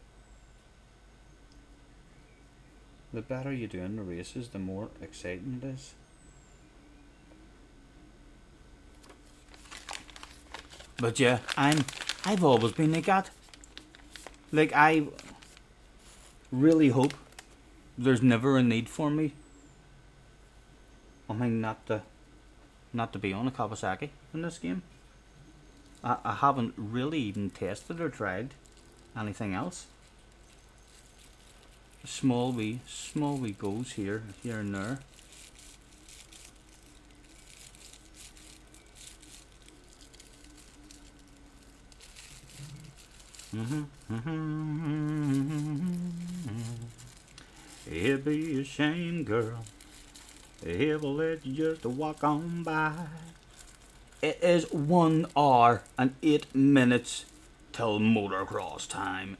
Speaker 1: the better you do in the races, the more exciting it is. But yeah, I've always been like that. Like, I really hope there's never a need for me. I mean, not to be on a Kawasaki in this game. I haven't really even tested or tried anything else. Small wee goes here and there. It'd be a shame, girl, if I let you just walk on by. It is 1 hour and 8 minutes till motocross time.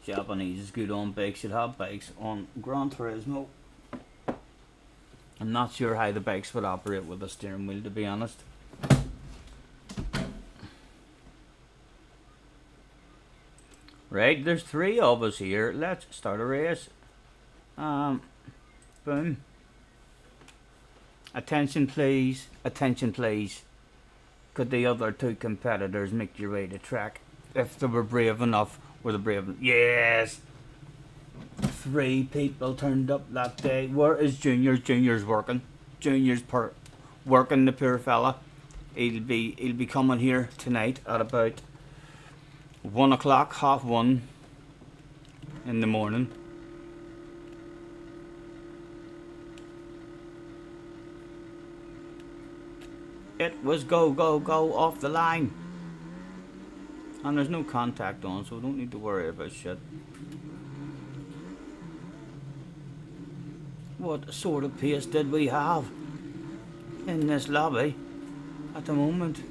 Speaker 1: Japanese is good on bikes. Should have bikes on Gran Turismo. I'm not sure how the bikes would operate with a steering wheel, to be honest. Right, there's 3 of us here. Let's start a race. Boom. Attention please. Attention please. Could the other 2 competitors make your way to track? If they were brave enough. Were the brave? Yes! 3 people turned up that day. Where is Junior? Junior's working. Junior's working, the poor fella. He'll be coming here tonight at about 1 o'clock, 1:30 in the morning. It was go, go, go off the line. And there's no contact on, so we don't need to worry about shit. What sort of pace did we have? in this lobby at the moment.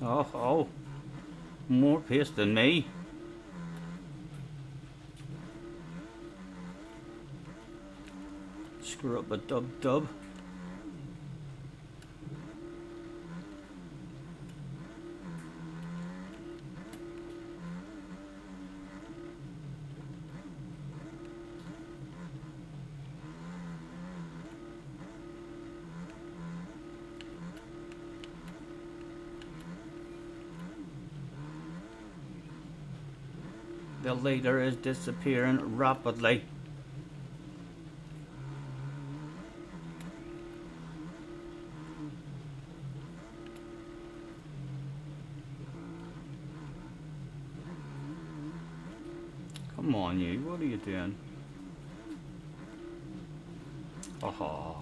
Speaker 1: Oh, more pace than me. Screw up a dub. The leader is disappearing rapidly. Come on, you. What are you doing? Oh.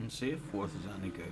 Speaker 1: and see if fourth is any good.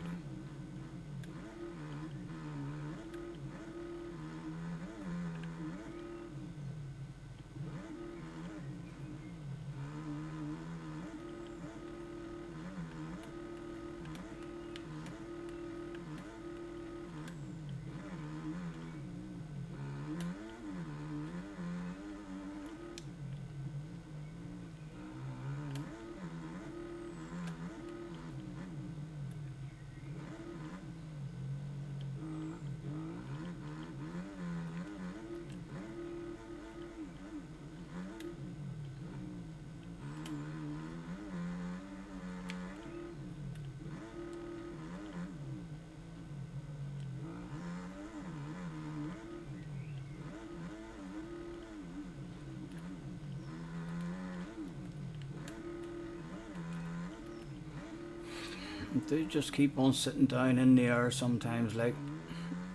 Speaker 1: They just keep on sitting down in the air sometimes, like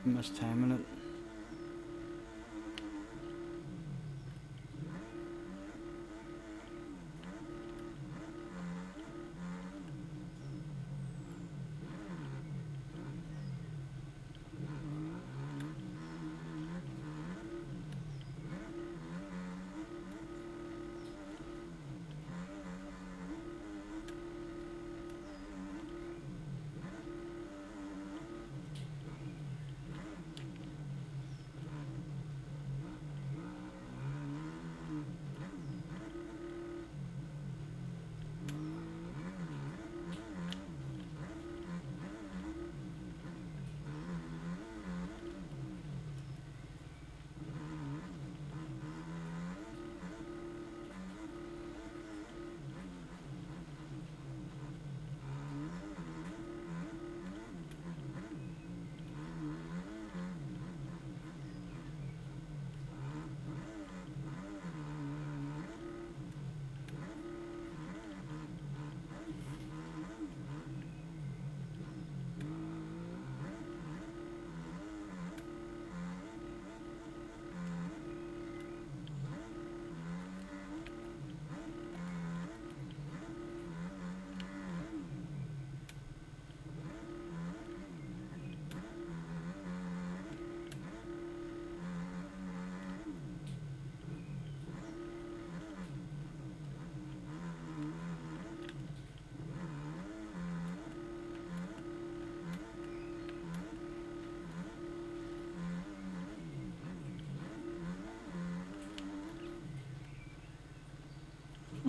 Speaker 1: mistiming it.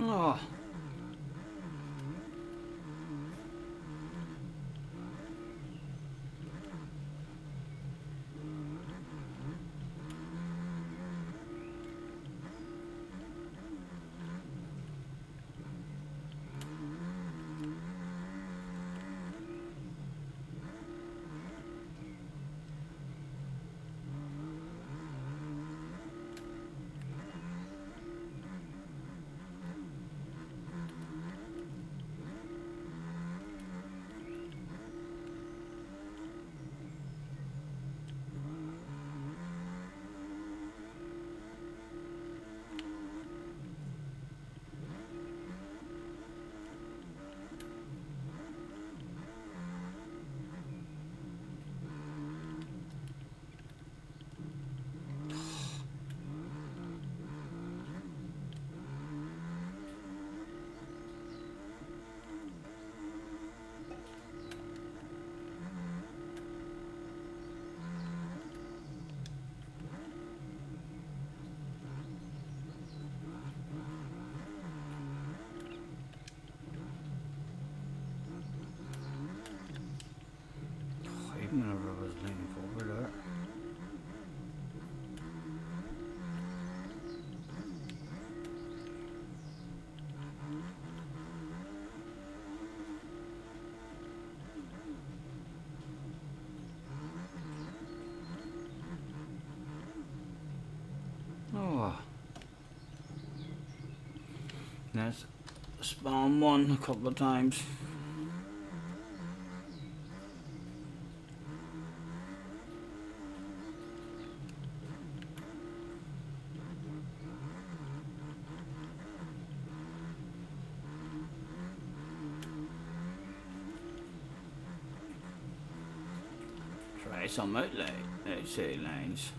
Speaker 1: Oh. Whenever I was leaning forward there. Oh. Let's spawn one a couple of times. some outlay. Let's say lines.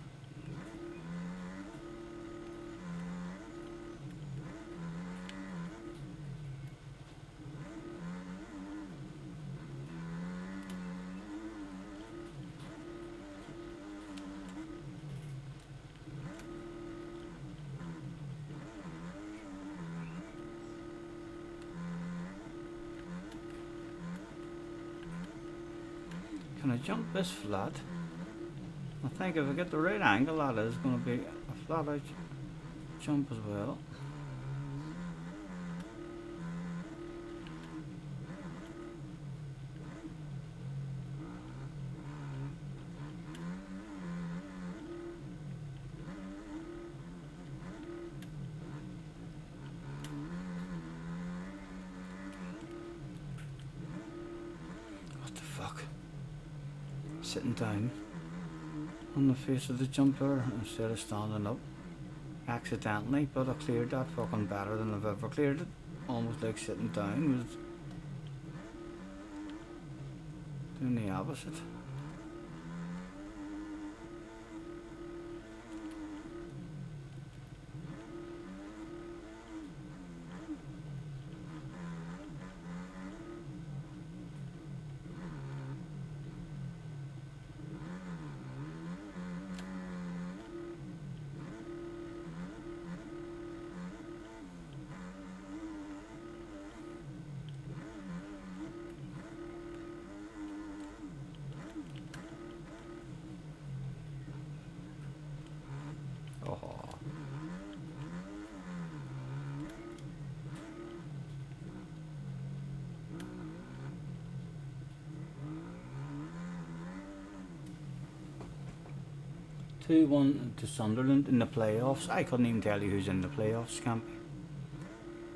Speaker 1: Can I jump this flat? I think if I get the right angle, that is going to be a flat out jump as well. What the fuck? Sitting down on the face of the jumper instead of standing up accidentally, but I cleared that fucking better than I've ever cleared it. Almost like sitting down was doing the opposite. Oh. 2-1 to Sunderland in the playoffs. I couldn't even tell you who's in the playoffs, Campy.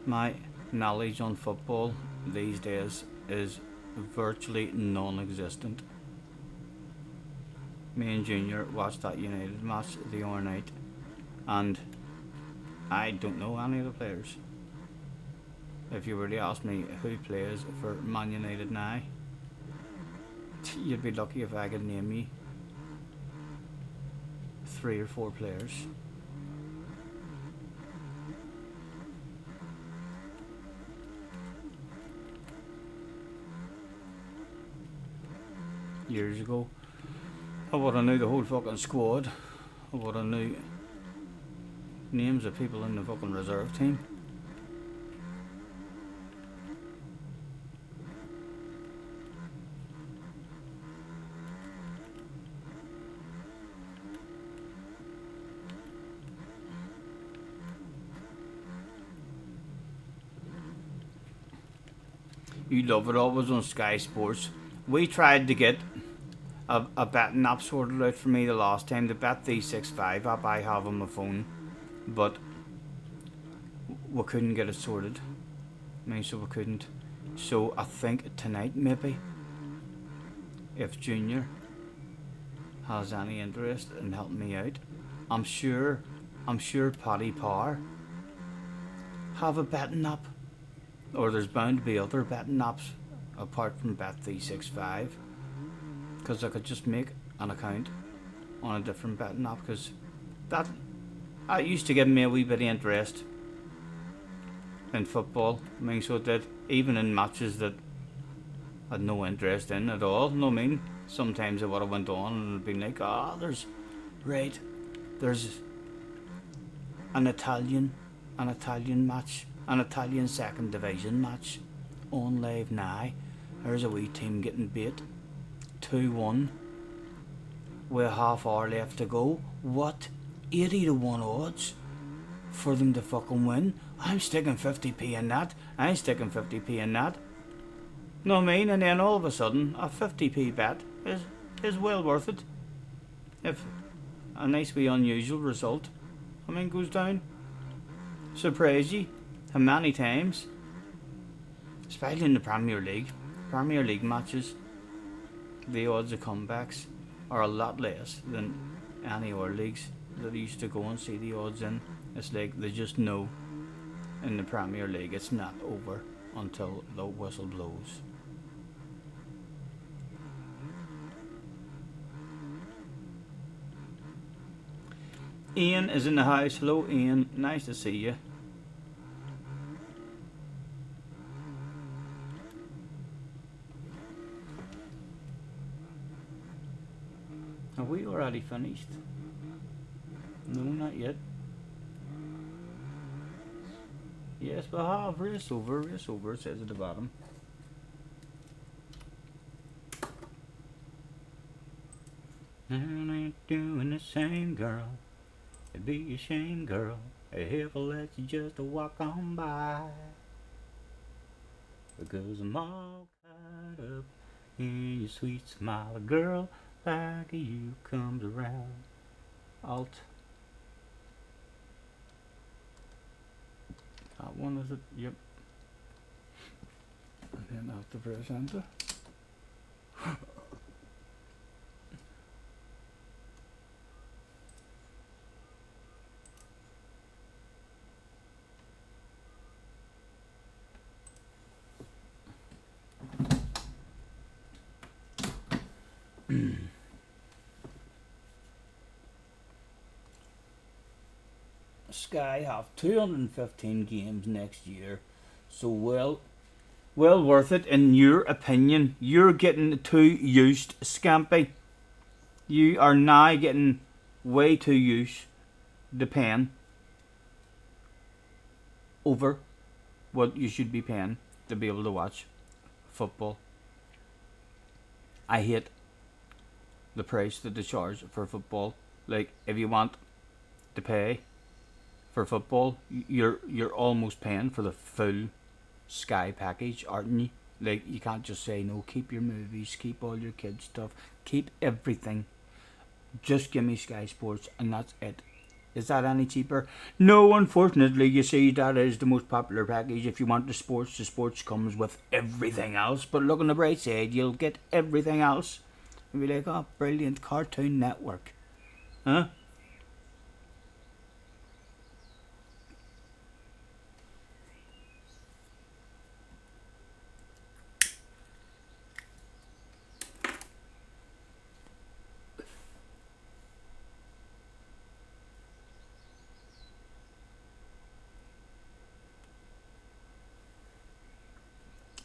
Speaker 1: My knowledge on football these days is virtually non-existent. Me and Junior watched that United match the other night, and I don't know any of the players. If you were to ask me who plays for Man United now, you'd be lucky if I could name you 3 or 4 players. Years ago, I would have knew the whole fucking squad. I would have knew names of people in the fucking reserve team. You love it always on Sky Sports. We tried to get a betting app sorted out for me the last time, the Bet365 app I have on my phone, but we couldn't get it sorted. So we couldn't. So I think tonight maybe, if Junior has any interest in helping me out, I'm sure Paddy Power have a betting app, or there's bound to be other betting apps apart from Bet365. Because I could just make an account on a different betting app, because that used to give me a wee bit of interest in football. So it did, even in matches that I had no interest in at all. No, sometimes I would have went on and it'd been like, there's an Italian match, an Italian second division match on live now. There's a wee team getting beat 2-1 with a half hour left to go. What? 80-1 odds for them to fucking win. I'm sticking 50p in that. I'm sticking 50p in that. And then all of a sudden a 50p bet is well worth it. If a nice wee unusual result goes down. Surprise you how many times, especially in the Premier League matches, the odds of comebacks are a lot less than any other leagues that I used to go and see the odds in. It's like they just know in the Premier League it's not over until the whistle blows. Ian is in the house. Hello, Ian. Nice to see you. Have we already finished? No, not yet. Yes, but I have race over, it says at the bottom. And ain't doing the same, girl. It'd be a shame, girl, if I let you just walk on by. Because I'm all caught up in your sweet smile, girl, like you comes around. Alt. That one is it? Yep. And then after press enter. Sky have 215 games next year, so well worth it in your opinion. You're getting too used, Scampy. You are now getting way too used to paying over what you should be paying to be able to watch football. I hate the price that they charge for football. Like, if you want to pay for football, you're almost paying for the full Sky package, aren't you? Like, you can't just say no. Keep your movies, keep all your kids stuff, keep everything. Just give me Sky Sports, and that's it. Is that any cheaper? No, unfortunately. You see, that is the most popular package. If you want the sports comes with everything else. But look on the bright side, you'll get everything else. You'll be like, oh, brilliant, Cartoon Network, huh?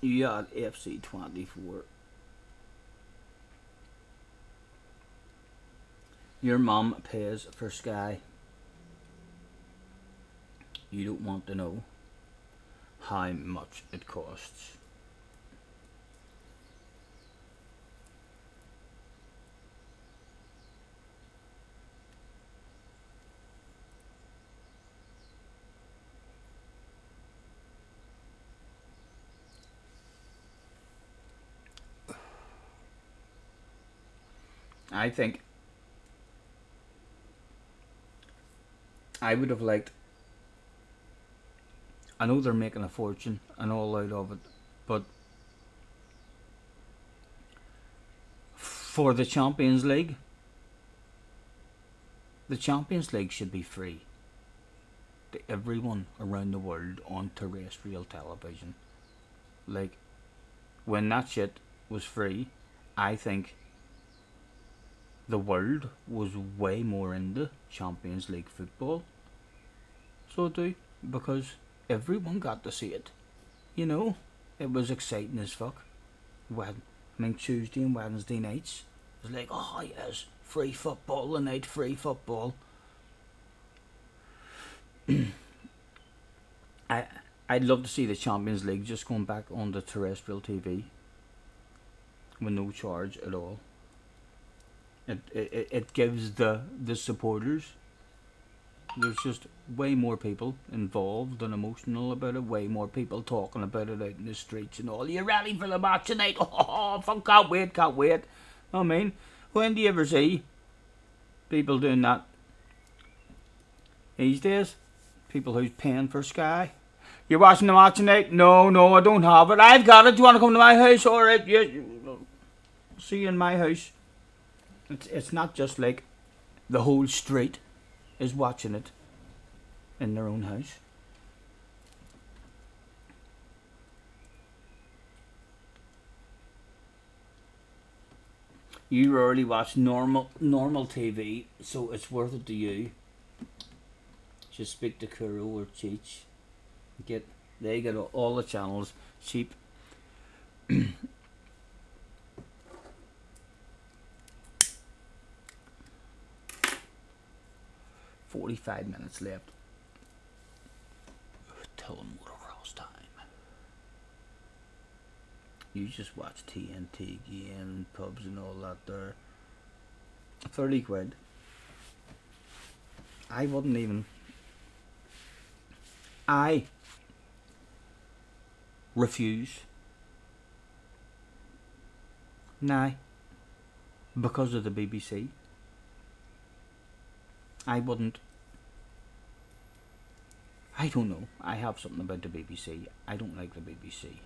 Speaker 1: You got FC24. Your mom pays for Sky. You don't want to know how much it costs. I think I would have liked. I know they're making a fortune and all out of it, but for the Champions League should be free to everyone around the world on terrestrial television. Like, when that shit was free, I think the world was way more into Champions League football. So do, because everyone got to see it. You know, it was exciting as fuck. Tuesday and Wednesday nights, it was like, oh yes, free football tonight, free football. I'd love to see the Champions League just going back on the terrestrial TV with no charge at all. It gives the supporters, there's just way more people involved and emotional about it, way more people talking about it out in the streets and all. You ready for the match tonight? Oh, fuck, can't wait. I mean, when do you ever see people doing that these days? People who's paying for Sky. You're watching the match tonight? No, I don't have it. I've got it. Do you want to come to my house? Alright, yeah. See you in my house. It's not just like the whole street is watching it in their own house. You rarely watch normal TV, so it's worth it to you. Just speak to Kuro or Cheech. They get all the channels cheap. 45 minutes left. Tell them motocross time. You just watch TNT again, pubs and all that there. 30 quid. I wouldn't even. I refuse. Nah. Because of the BBC. I wouldn't. I don't know. I have something about the BBC. I don't like the BBC.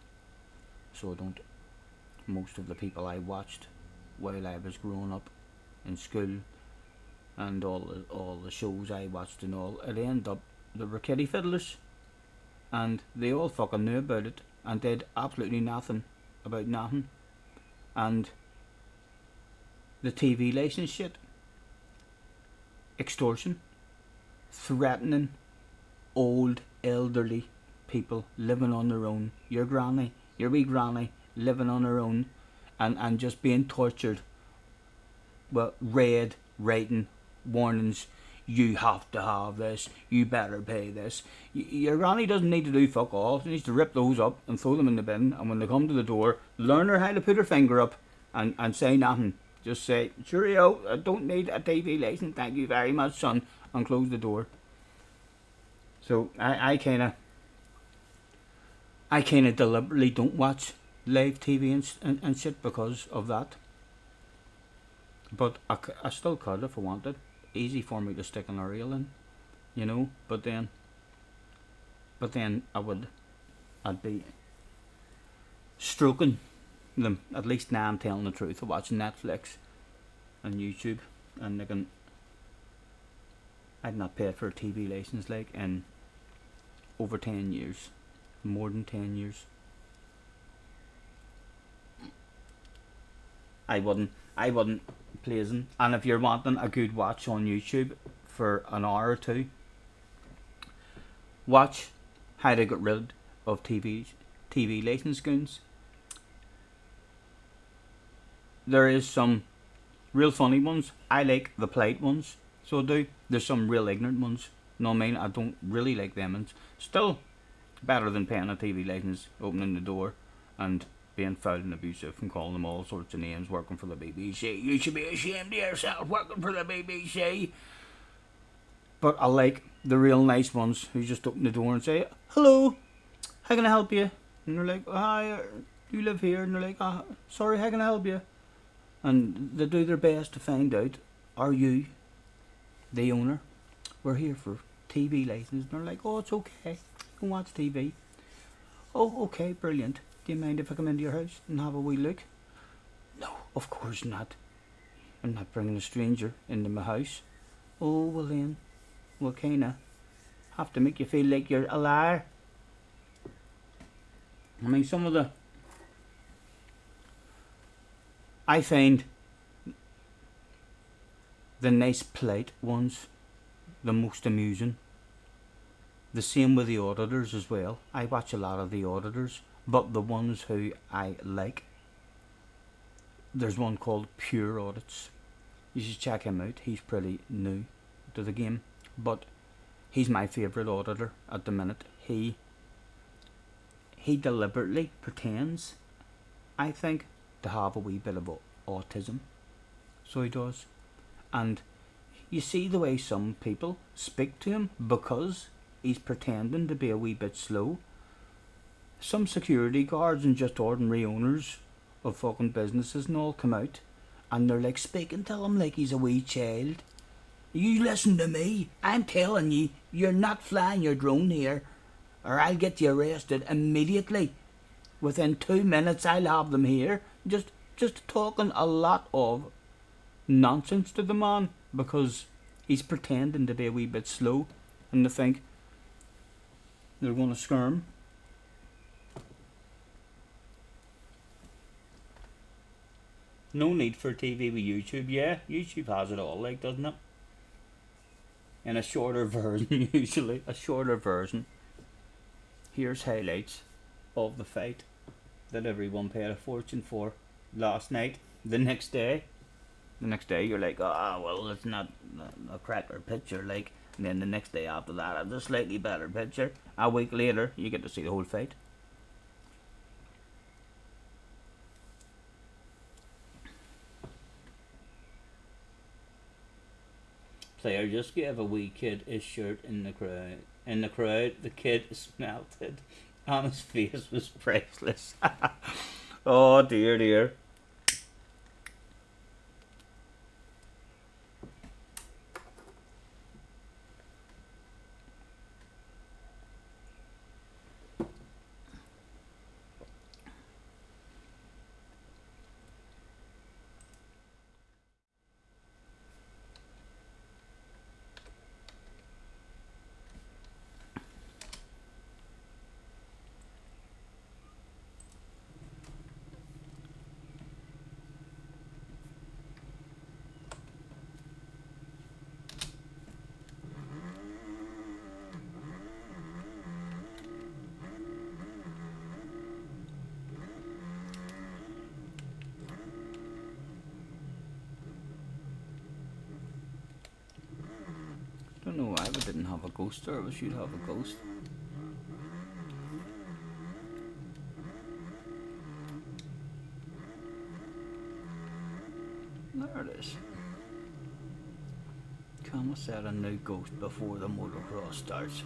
Speaker 1: So I don't. Most of the people I watched while I was growing up in school and all the shows I watched and all, it ended up they were kiddie fiddlers and they all fucking knew about it and did absolutely nothing about nothing. And the TV license shit, extortion, threatening old elderly people living on their own, your granny, your wee granny living on her own and just being tortured. Well, read, writing, warnings, you have to have this, you better pay this. Your granny doesn't need to do fuck all, she needs to rip those up and throw them in the bin, and when they come to the door, learn her how to put her finger up and say nothing. Just say, cheerio, I don't need a TV license, thank you very much son, and close the door. So I kinda deliberately don't watch live TV and shit because of that. But I still could if I wanted. Easy for me to stick an aerial in, you know. But then I'd be stroking them. At least now I'm telling the truth. I'm watching Netflix and YouTube, and I'd not paid for a TV license like in over 10 years, more than 10 years. I wouldn't pleasing. And if you're wanting a good watch on YouTube for an hour or two, watch how to get rid of TV license goons. There is some real funny ones. I like the polite ones, so I do. There's some real ignorant ones. No, I mean, I don't really like them. And still better than paying a TV license, opening the door and being foul and abusive and calling them all sorts of names, working for the BBC. You should be ashamed of yourself working for the BBC. But I like the real nice ones who just open the door and say, hello, how can I help you? And they're like, hi, do you live here? And they're like, sorry, how can I help you? And they do their best to find out, are you the owner? We're here for TV license. And they're like, oh, it's okay, you can watch TV. Oh, okay, brilliant. Do you mind if I come into your house and have a wee look? No, of course not. I'm not bringing a stranger into my house. Oh, well then, we'll kinda have to make you feel like you're a liar. I mean, I find the nice polite ones the most amusing. The same with the auditors as well. I watch a lot of the auditors. But the ones who I like, there's one called Pure Audits. You should check him out. He's pretty new to the game, but he's my favourite auditor at the minute. He deliberately pretends, I think, to have a wee bit of autism. So he does. And you see the way some people speak to him because he's pretending to be a wee bit slow. Some security guards and just ordinary owners of fucking businesses and all come out and they're like speaking to him like he's a wee child. You listen to me, I'm telling you, you're not flying your drone here or I'll get you arrested immediately. Within 2 minutes I'll have them here. Just talking a lot of nonsense to the man because he's pretending to be a wee bit slow and they think they're going to scare him. No need for TV with YouTube. Yeah, YouTube has it all, like, doesn't it? in a shorter version, usually a shorter version. Here's highlights of the fight that everyone paid a fortune for last night. The next day you're like, oh well, it's not a cracker picture, like. And then the next day after that, it's a slightly better picture. A week later, you get to see the whole fight. Player just gave a wee kid his shirt in the crowd. In the crowd, the kid smelt it, and his face was priceless. Oh dear, dear. Don't know why we didn't have a ghost, or we should have a ghost. There it is. Can we set a new ghost before the motocross starts?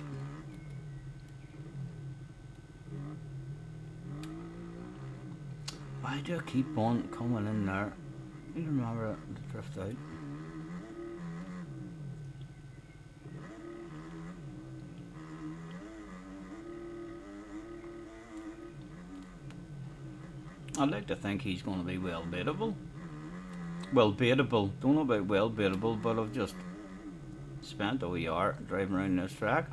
Speaker 1: Why do I keep on coming in there? I remember the drift out. I'd like to think he's going to be well baitable. Well baitable. Don't know about well baitable, but I've just spent a wee hour driving around this track.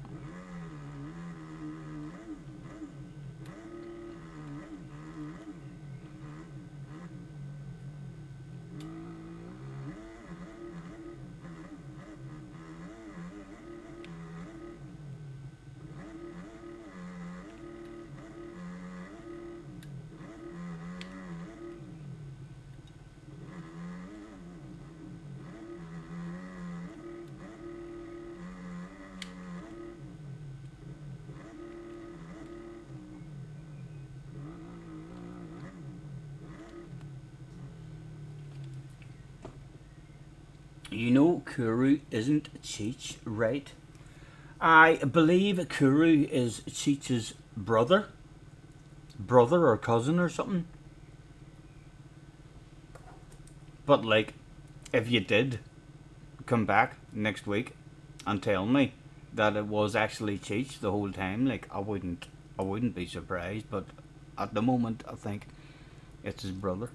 Speaker 1: You know, Kuru isn't Cheech, right? I believe Kuru is Cheech's brother or cousin or something. But like, if you did come back next week and tell me that it was actually Cheech the whole time, like I wouldn't be surprised. But at the moment, I think it's his brother.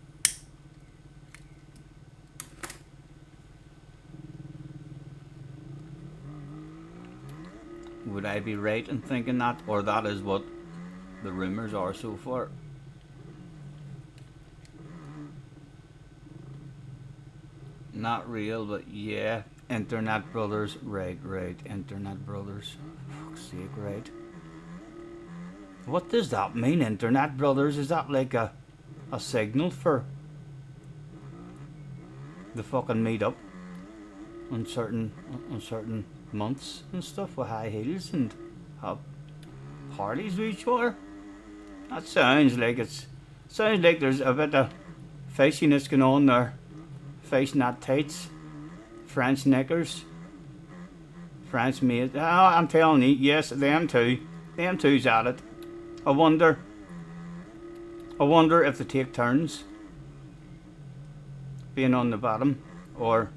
Speaker 1: Would I be right in thinking that, or that is what the rumours are so far? Not real, but yeah. Internet Brothers, right. Internet Brothers. Fuck's sake, right. What does that mean, Internet Brothers? Is that like a signal for the fucking meet up on certain months and stuff with high heels and have parties with each other? That sounds like there's a bit of feistiness going on there. Face not tights, French knickers, French maids. Oh, I'm telling you, yes, them two's at it. I wonder if they take turns being on the bottom, or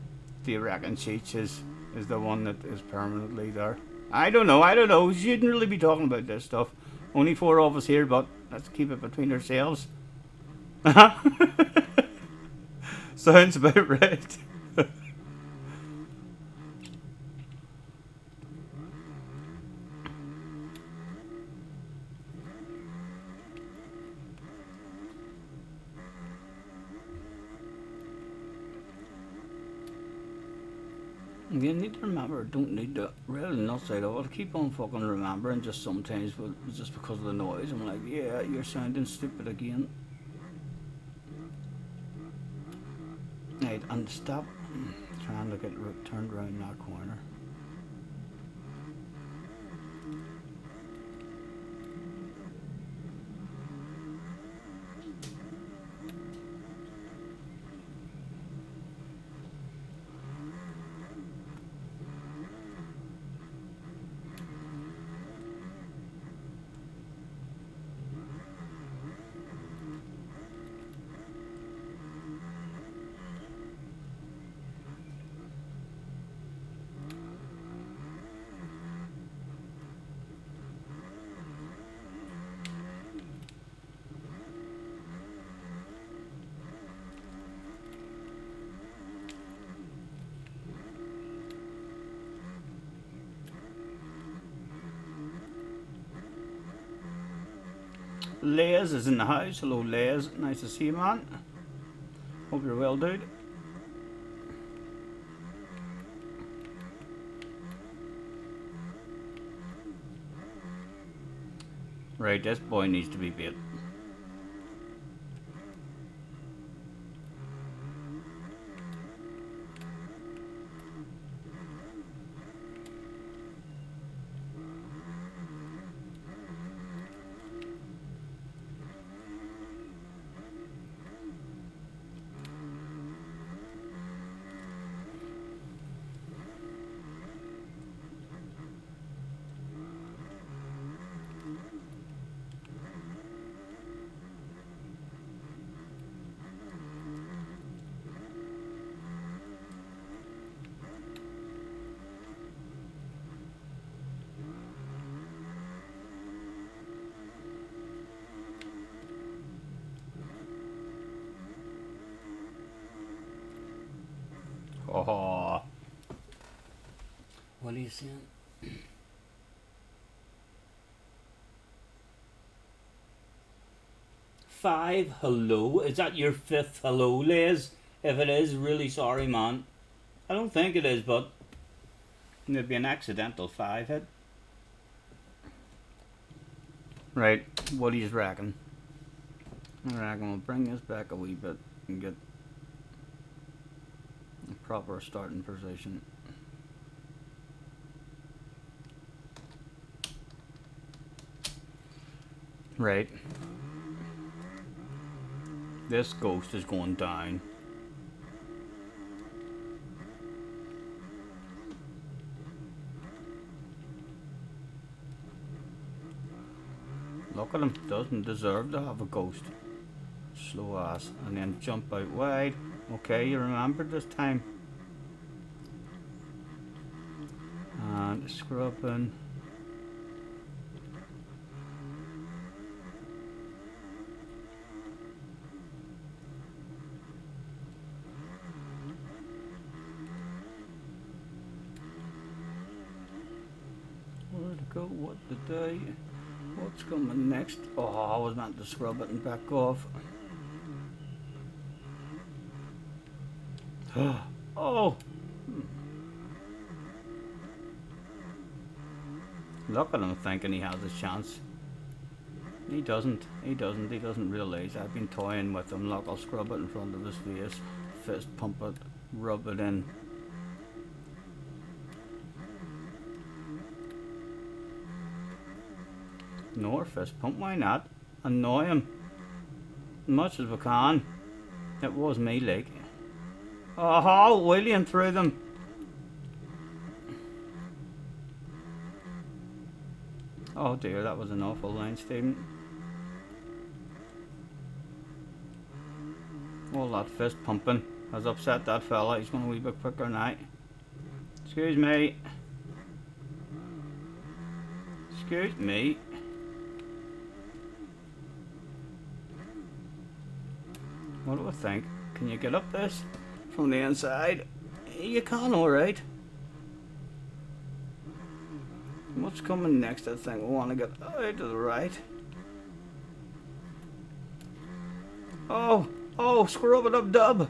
Speaker 1: do you reckon Cheech is the one that is permanently there? I don't know. We shouldn't really be talking about this stuff. Only 4 of us here, but let's keep it between ourselves. Sounds about right. You need to remember, don't need to really not say that. I'll keep on fucking remembering just sometimes, but just because of the noise, I'm like, yeah, you're sounding stupid again. Right, and stop trying to get turned around that corner. Les is in the house. Hello, Les. Nice to see you, man. Hope you're well, dude. Right, this boy needs to be bait. Oh, what are you saying? 5, hello? Is that your 5th hello, Les? If it is, really sorry, man. I don't think it is, but it'd be an accidental 5 hit. Right, what do you reckon? I reckon we'll bring this back a wee bit and get a proper starting position. Right. This ghost is going down. Look at him, doesn't deserve to have a ghost. Slow ass. And then jump out wide. Okay, you remembered this time. And scrubbing. Where to go? What to do? What's coming next? Oh, I was meant to scrub it and back off. Oh! Look at him thinking he has a chance. He doesn't. He doesn't realise I've been toying with him. Look, I'll scrub it in front of his face. Fist pump it. Rub it in. No, fist pump, why not? Annoy him as much as we can. It was me, like. Oh, William through them. Oh dear, that was an awful line, Stephen. All that fist pumping has upset that fella. He's going a wee bit quicker now. Excuse me. Excuse me. What do I think? Can you get up this from the inside? You can, alright. What's coming next? I think we want to get out to the right. Oh, oh, scrub it up, dub.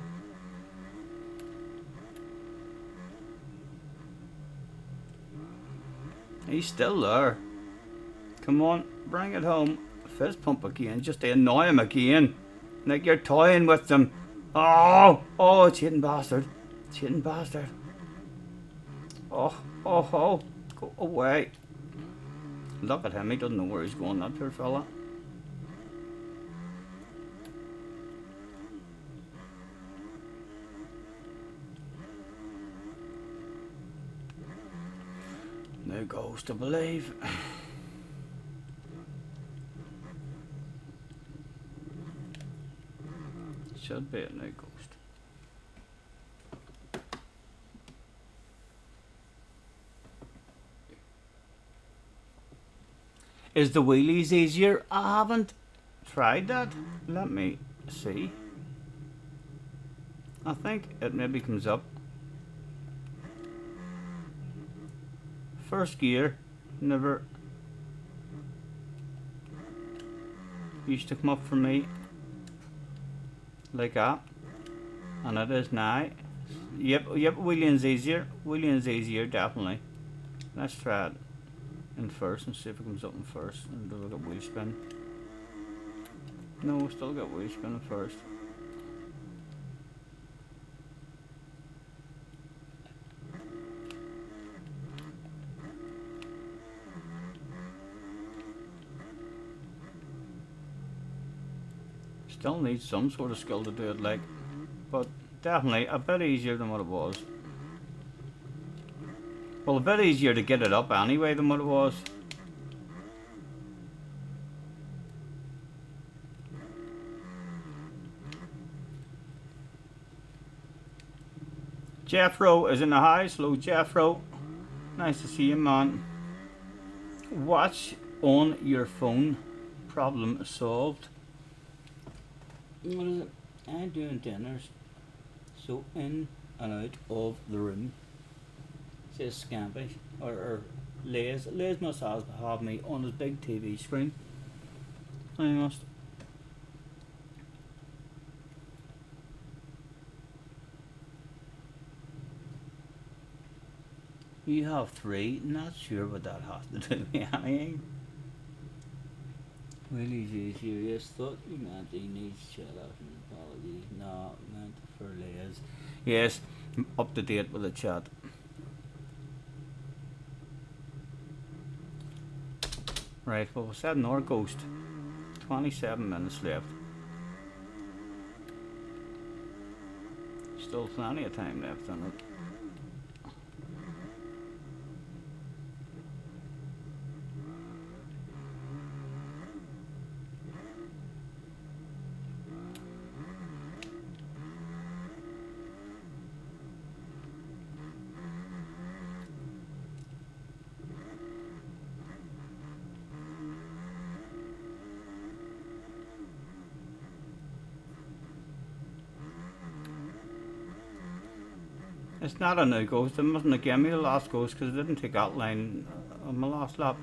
Speaker 1: He's still there. Come on, bring it home. Fist pump again, just to annoy him again. Like you're toying with them. Oh, cheating bastard. Cheating bastard. Oh, go away. Look at him, he doesn't know where he's going, that poor fella. No ghost to believe. Should be a no ghost. Is the wheelies easier? I haven't tried that. Let me see. I think it maybe comes up. First gear, never used to come up for me like that, and it is now. Yep, wheeling's easier. Wheeling's easier, definitely. Let's try it in first and see if it comes up in first. And do a little wheel spin. No, we still got wheel spin in first. Still needs some sort of skill to do it, like, but definitely a bit easier than what it was. Well, a bit easier to get it up anyway than what it was. Jeffro is in the house. Hello, Jeffro. Nice to see you, man. Watch on your phone. Problem solved. What is it? I'm doing dinners, so in and out of the room. Says Scampy or Les. Les must have me on his big TV screen. I must. You have 3. Not sure what that has to do with anything. Willie's easier. Yes, thought you meant he needs shut out and apologies. No, meant for Les. Yes, up to date with the chat. Right, well, we said North Ghost. 27 minutes left. Still plenty of time left on it. It's not a new ghost. It mustn't have given me the last ghost because it didn't take that line on my last lap.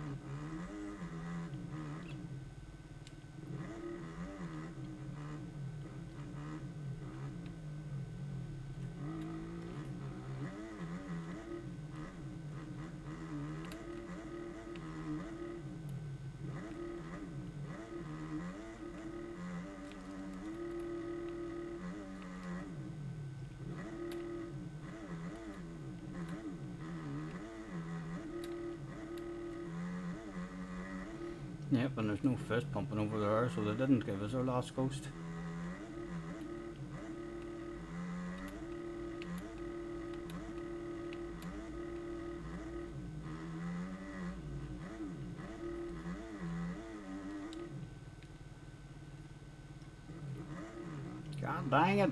Speaker 1: Yep, and there's no fist pumping over there, so they didn't give us our last ghost. God dang it.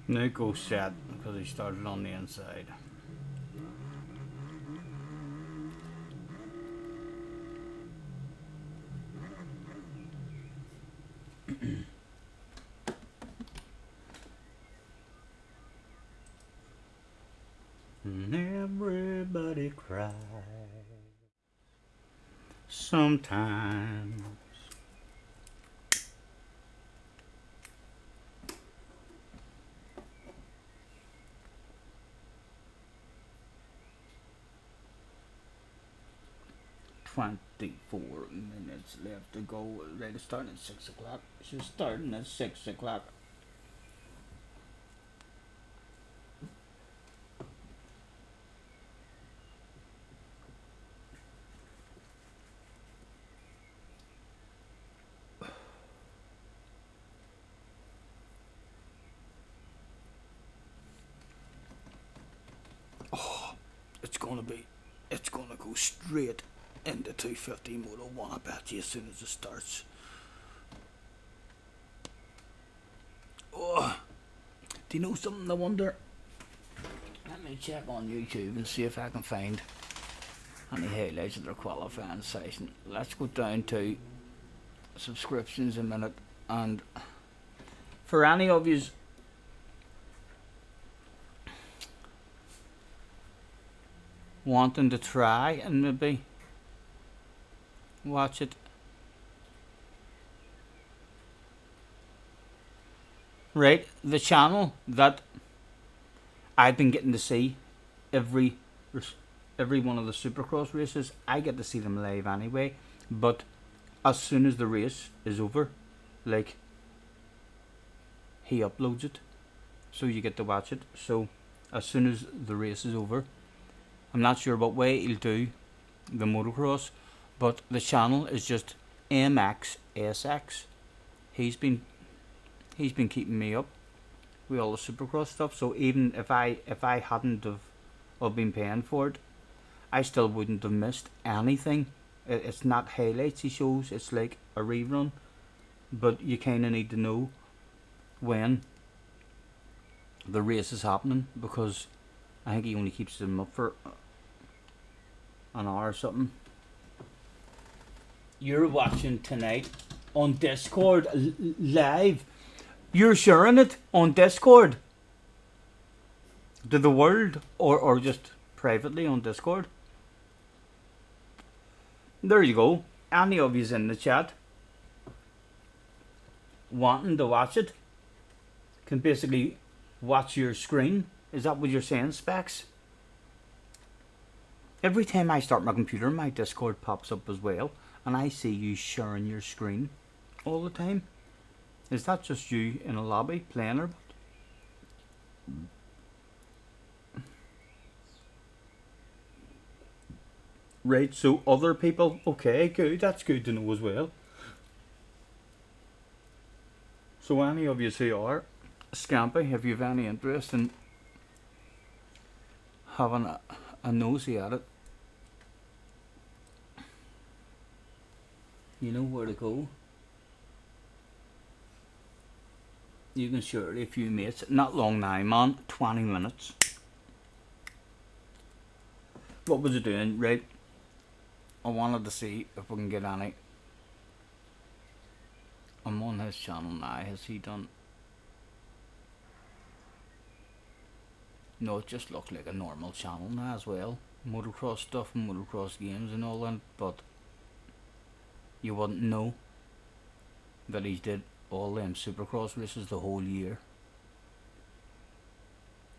Speaker 1: Now go set because he started on the inside. And everybody cries sometimes. "24 minutes left to go. Ready to start at 6 o'clock. She's starting at 6 o'clock. It's gonna go straight into 250 Moto 1, I bet you, as soon as it starts. Oh, do you know something? I wonder. Let me check on YouTube and see if I can find any highlights of their qualifying session. Let's go down to subscriptions a minute, and for any of you wanting to try and maybe watch it, right, the channel that I've been getting to see every one of the Supercross races, I get to see them live anyway, but as soon as the race is over, like, he uploads it so you get to watch it. So as soon as the race is over, I'm not sure what way he'll do the motocross, but the channel is just MXSX. He's been keeping me up with all the Supercross stuff. So even if I hadn't have been paying for it, I still wouldn't have missed anything. It's not highlights he shows; it's like a rerun. But you kind of need to know when the race is happening, because I think he only keeps them up for an hour or something. You're watching tonight on Discord live. You're sharing it on Discord to the world, or just privately on Discord. There you go. Any of you's in the chat wanting to watch it can basically watch your screen. Is that what you're saying, Specs? Every time I start my computer, my Discord pops up as well, and I see you sharing your screen all the time. Is that just you in a lobby playing, or what? Right, so other people, okay, good, that's good to know as well. So any of you who are Scampy, if you have any interest in having a nosy at it, you know where to go. You can share it with a few mates. Not long now, man. 20 minutes. What was it doing? Right, I wanted to see if we can get any. I'm on his channel now. Has he done? No, it just looked like a normal channel now as well. Motocross stuff and motocross games and all that, but you wouldn't know that he did all them Supercross races the whole year,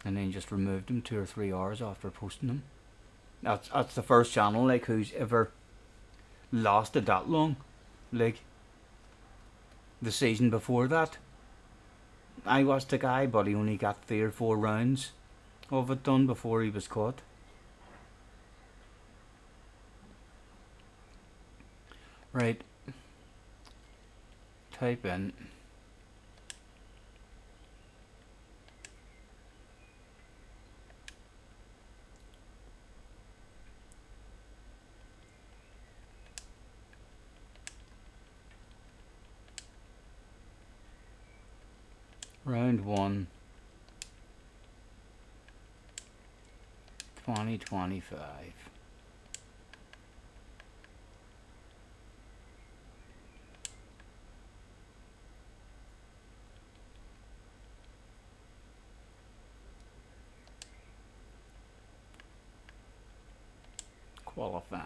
Speaker 1: and then just removed them 2 or 3 hours after posting them. That's the first channel like who's ever lasted that long. Like the season before that, I watched the guy, but he only got 3 or 4 rounds of it done before he was caught. Right, type in round 1 2025. Qualifying.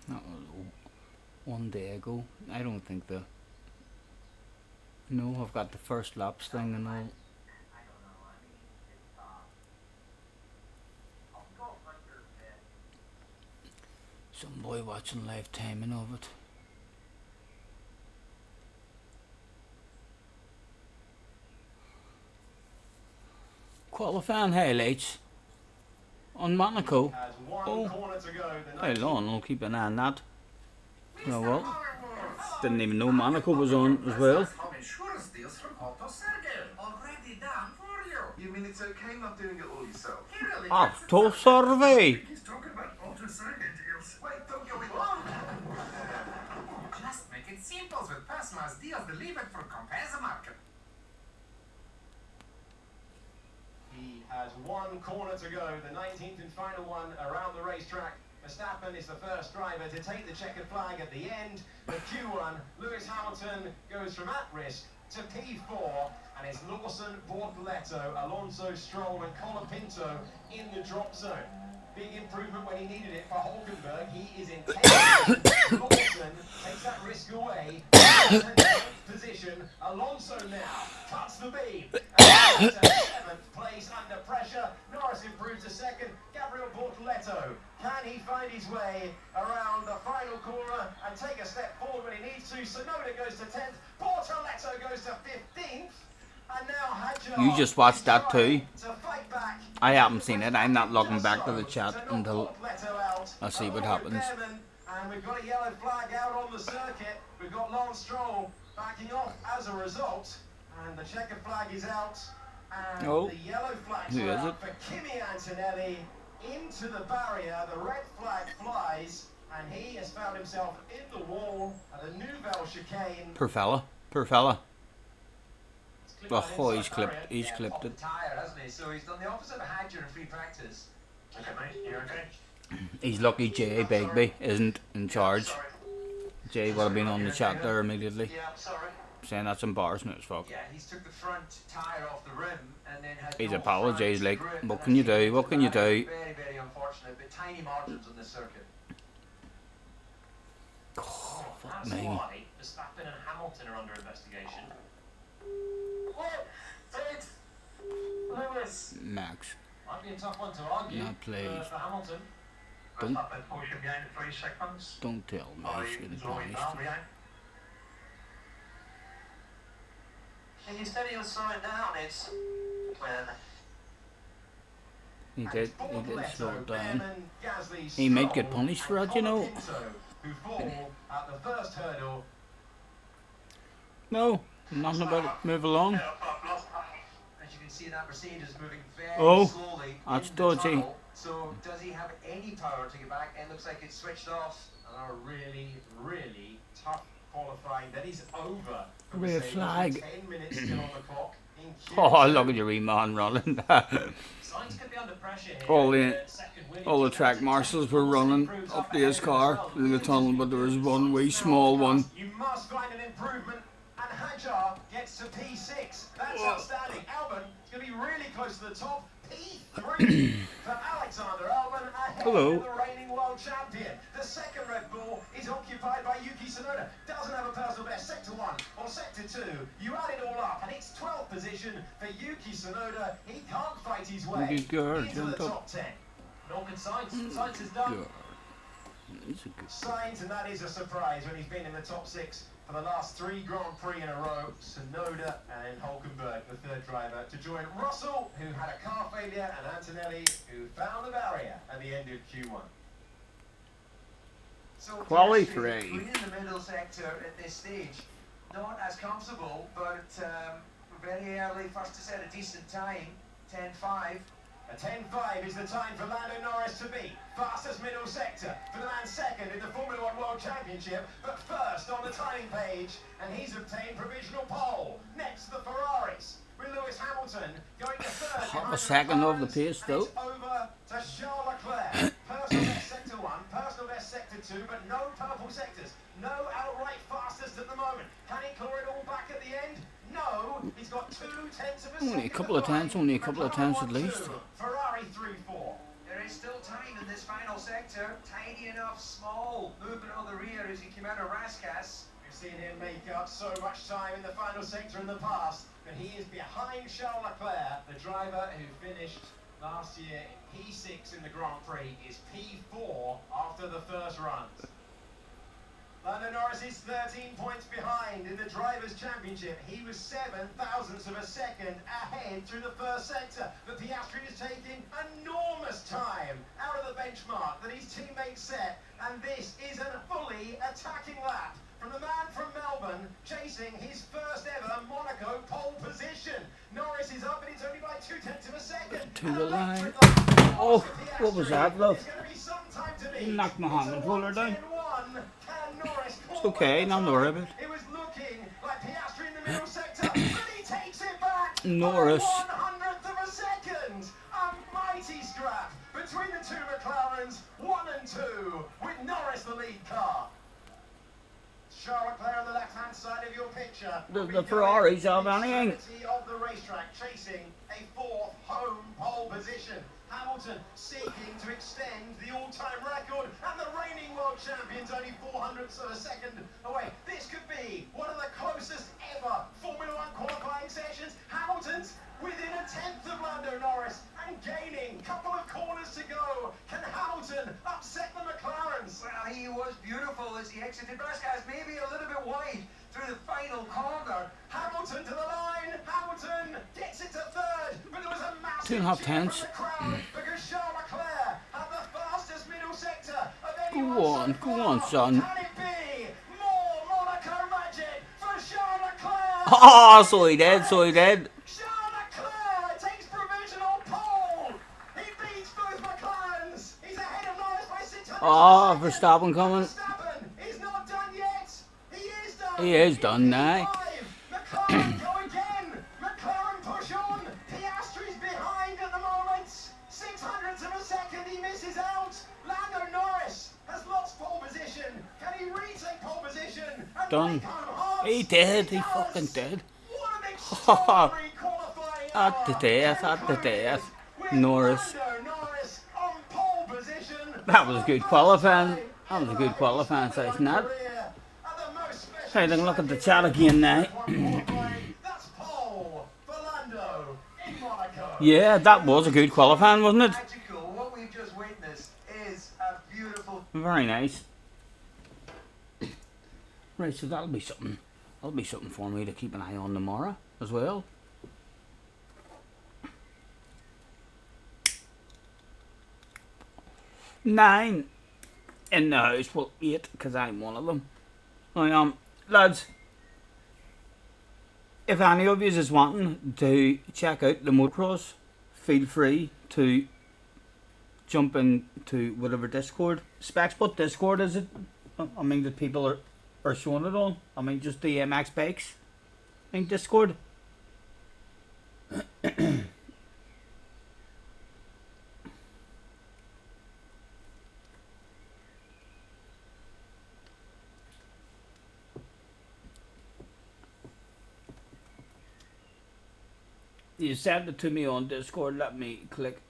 Speaker 1: That was 1 day ago. I don't think the... No, I've got the first laps thing and all. Some boy watching live timing of it. Qualifying highlights on Monaco. Oh, hold on, I'll keep an eye on that. Oh well, didn't even know Monaco was on as well.
Speaker 2: You mean it's okay not doing it all yourself?
Speaker 1: Auto survey.
Speaker 2: He's talking about auto survey deals. Wait, don't go along. Just make it simple with personalized deals delivered from Compare Market.
Speaker 3: He has 1 corner to go, the 19th and final one around the racetrack. Verstappen is the first driver to take the checkered flag at the end. The Q1, Lewis Hamilton goes from at risk to P4, and it's Lawson, Bortoletto, Alonso, Stroll and Colapinto in the drop zone. Big improvement when he needed it for Hulkenberg. He is in 10th. Lawson takes that risk away. Position. Alonso now cuts the beam. And 7th place under pressure. Norris improves to 2nd. Gabriel Bortoletto. Can he find his way around the final corner and take a step forward when he needs to? Sonoda goes to 10th. Bortoletto goes to 15th. And now Hadjar.
Speaker 1: You just watched that too. I haven't seen it. I'm not logging back to the chat until I see what happens.
Speaker 3: And we've got a yellow flag out on the circuit. We've got Lance Stroll backing off as a result. And the checkered flag is out. And the yellow flags are out for Kimi Antonelli into the barrier. The red flag flies. And he has found himself in the wall at the Nouvelle chicane.
Speaker 1: Poor fella. Poor fella. Oh, he's clipped it.
Speaker 2: Tire, hasn't he? So he's done the opposite of Hadjar in free practice. Okay, mate, you okay?
Speaker 1: He's lucky Jay Begbie isn't in charge. Jay would have been on the chat there immediately.
Speaker 2: Yeah, sorry.
Speaker 1: Saying that's embarrassing as fuck.
Speaker 2: Yeah, he's took the front tire off the rim and then has
Speaker 1: He's apologised, like, what can you do? What can you do?
Speaker 2: Very, very unfortunate, but tiny margins on this circuit.
Speaker 1: Oh, fuck
Speaker 4: That's
Speaker 1: me.
Speaker 4: why Verstappen and Hamilton are under investigation.
Speaker 2: Lewis.
Speaker 1: Max.
Speaker 4: Might be a tough one to argue
Speaker 1: Not pleased.
Speaker 4: for Hamilton.
Speaker 1: Don't-
Speaker 4: Verstappen pushing behind 3 seconds.
Speaker 1: Don't tell me he's getting punished.
Speaker 4: And you said he was slowing down. It's when
Speaker 1: He did slow it down. He might get punished for it, you know.
Speaker 3: Who fall at the first hurdle.
Speaker 1: No, nothing about it. Move along.
Speaker 2: As you can see, that Mercedes is moving very slowly.
Speaker 1: That's
Speaker 2: in the
Speaker 1: dodgy.
Speaker 2: tunnel. So does he have any power to get back? It looks like it's switched off.
Speaker 3: And a really, really tough qualifying. That is over. for
Speaker 1: Red
Speaker 3: Mercedes.
Speaker 1: flag.
Speaker 3: 10 minutes still on the clock. In
Speaker 1: Oh,
Speaker 3: Q2.
Speaker 1: look at your man running.
Speaker 4: Sainz could be under pressure here.
Speaker 1: all the track marshals were running up to his car in the tunnel, but there was one wee small one.
Speaker 3: You must find an improvement. And Hadjar gets to P6. That's outstanding. Albon is going to be really close to the top. P3 for Alexander Albon ahead
Speaker 1: Hello.
Speaker 3: of the reigning world champion. The second Red Bull is occupied by Yuki Tsunoda. Doesn't have a personal best. Sector 1 or Sector 2. You add it all up and it's 12th position for Yuki Tsunoda. He can't fight his way
Speaker 1: Good girl,
Speaker 3: into the
Speaker 1: jumped up.
Speaker 3: top 10.
Speaker 4: Nor can Sainz. Sainz is done.
Speaker 1: It's a good
Speaker 3: Signs, and that is a surprise when he's been in the top 6 for the last 3 Grand Prix in a row. Tsunoda and Hulkenberg, the third driver, to join Russell, who had a car failure, and Antonelli, who found the barrier at the end of Q1.
Speaker 2: So
Speaker 1: Quali
Speaker 2: Piastri,
Speaker 1: three.
Speaker 2: in the middle sector at this stage, not as comfortable, but very early, first to set a decent time, 10.5.
Speaker 3: A 10.5 is the time for Lando Norris to beat. Fastest middle sector for the man second in the Formula 1 World Championship, but first on the timing page, and he's obtained provisional pole. Next, the Ferraris. with Lewis Hamilton going to third.
Speaker 1: Half a
Speaker 3: behind
Speaker 1: second
Speaker 3: the
Speaker 1: off the
Speaker 3: McLarens,
Speaker 1: pace,
Speaker 3: and
Speaker 1: though.
Speaker 3: it's over to Charles Leclerc. Personal best sector 1, personal best sector 2, but no purple sectors. No outright fastest at the moment. Can he claw it all back at the end? No, he's got 2/10 of a second.
Speaker 1: Only a couple of tenths, only a couple of tenths at least.
Speaker 3: Ferrari 3-4.
Speaker 2: There is still time in this final sector. Tiny enough, small movement on the rear as he came out of Raskas.
Speaker 3: We've seen him make up so much time in the final sector in the past, but he is behind Charles Leclerc, the driver who finished last year in P6 in the Grand Prix, is P4 after the first runs. Lando Norris is 13 points behind in the Drivers' Championship. He was 7/1000ths of a second ahead through the first sector. But Piastri is taking enormous time out of the benchmark that his teammates set. And this is a fully attacking lap from the man from Melbourne, chasing his first ever Monaco pole position. Norris is up, and it's only by 2/10 of a second.
Speaker 1: To the line. Oh, what was that, love? Knocked my hand controller down. It's okay, not worry about it.
Speaker 3: It was looking like Piastri in the middle sector, but he takes it back.
Speaker 1: Norris.
Speaker 3: 1/100th of a second. A mighty scrap between the two McLarens, 1 and 2, with Norris the lead car. Charles Leclerc on the left-hand side of your picture.
Speaker 1: The Ferraris have anything.
Speaker 3: Of the racetrack, chasing a 4th home pole position. Hamilton seeking to extend the all-time record, and the reigning world champions only 400ths of a second away. This could be one of the closest ever Formula 1 qualifying sessions. Hamilton's within 1/10 of Lando Norris and gaining a couple of corners to go. Can Hamilton upset the McLarens?
Speaker 2: Well, he was beautiful as he exited Raskas, maybe a little bit wide through the final corner.
Speaker 3: Hamilton to the line. Hamilton gets it to third, but there was a massive
Speaker 1: 2.5
Speaker 3: cheer
Speaker 1: tenths.
Speaker 3: from the crowd because Charles Leclerc had the fastest middle sector of
Speaker 1: Go
Speaker 3: anyone
Speaker 1: on,
Speaker 3: so
Speaker 1: go on,
Speaker 3: far.
Speaker 1: son.
Speaker 3: Can it be more Monaco magic for Charles Leclerc?
Speaker 1: Oh, so he did, so he did.
Speaker 3: Charles Leclerc takes provisional pole. He beats both McLarens. He's ahead of Norris by 600.
Speaker 1: Oh, Verstappen coming.
Speaker 3: Verstappen is not done yet. He is done.
Speaker 1: He is done now.
Speaker 3: McLaren go again. McLaren push on. Piastri's behind at the moment. 600ths of a second. He misses out. Lando Norris has lost pole position. Can he retake pole position? And
Speaker 1: Done.
Speaker 3: make home hard?
Speaker 1: He did, he
Speaker 3: does.
Speaker 1: fucking did.
Speaker 3: What an extraordinary qualifying
Speaker 1: At the
Speaker 3: hour.
Speaker 1: death, at the death. Norris.
Speaker 3: Lando Norris on pole position.
Speaker 1: That was good qualifying. That was a good qualifying session, that. Hey, then look at the chat again now.
Speaker 3: That's pole for Lando in Monaco.
Speaker 1: Yeah, that was a good qualifying, wasn't it?
Speaker 2: Magical. What we've just witnessed is a beautiful.
Speaker 1: Very nice. Right, so that'll be something. That'll be something for me to keep an eye on tomorrow as well. Nine in the house. Well, 8 because I'm one of them. Lads, if any of you is wanting to check out the motocross, feel free to jump into whatever Discord. Specs, what Discord is it? I mean, that people are showing it on. I mean, just the MX Bikes in Discord. You send it to me on Discord. Let me click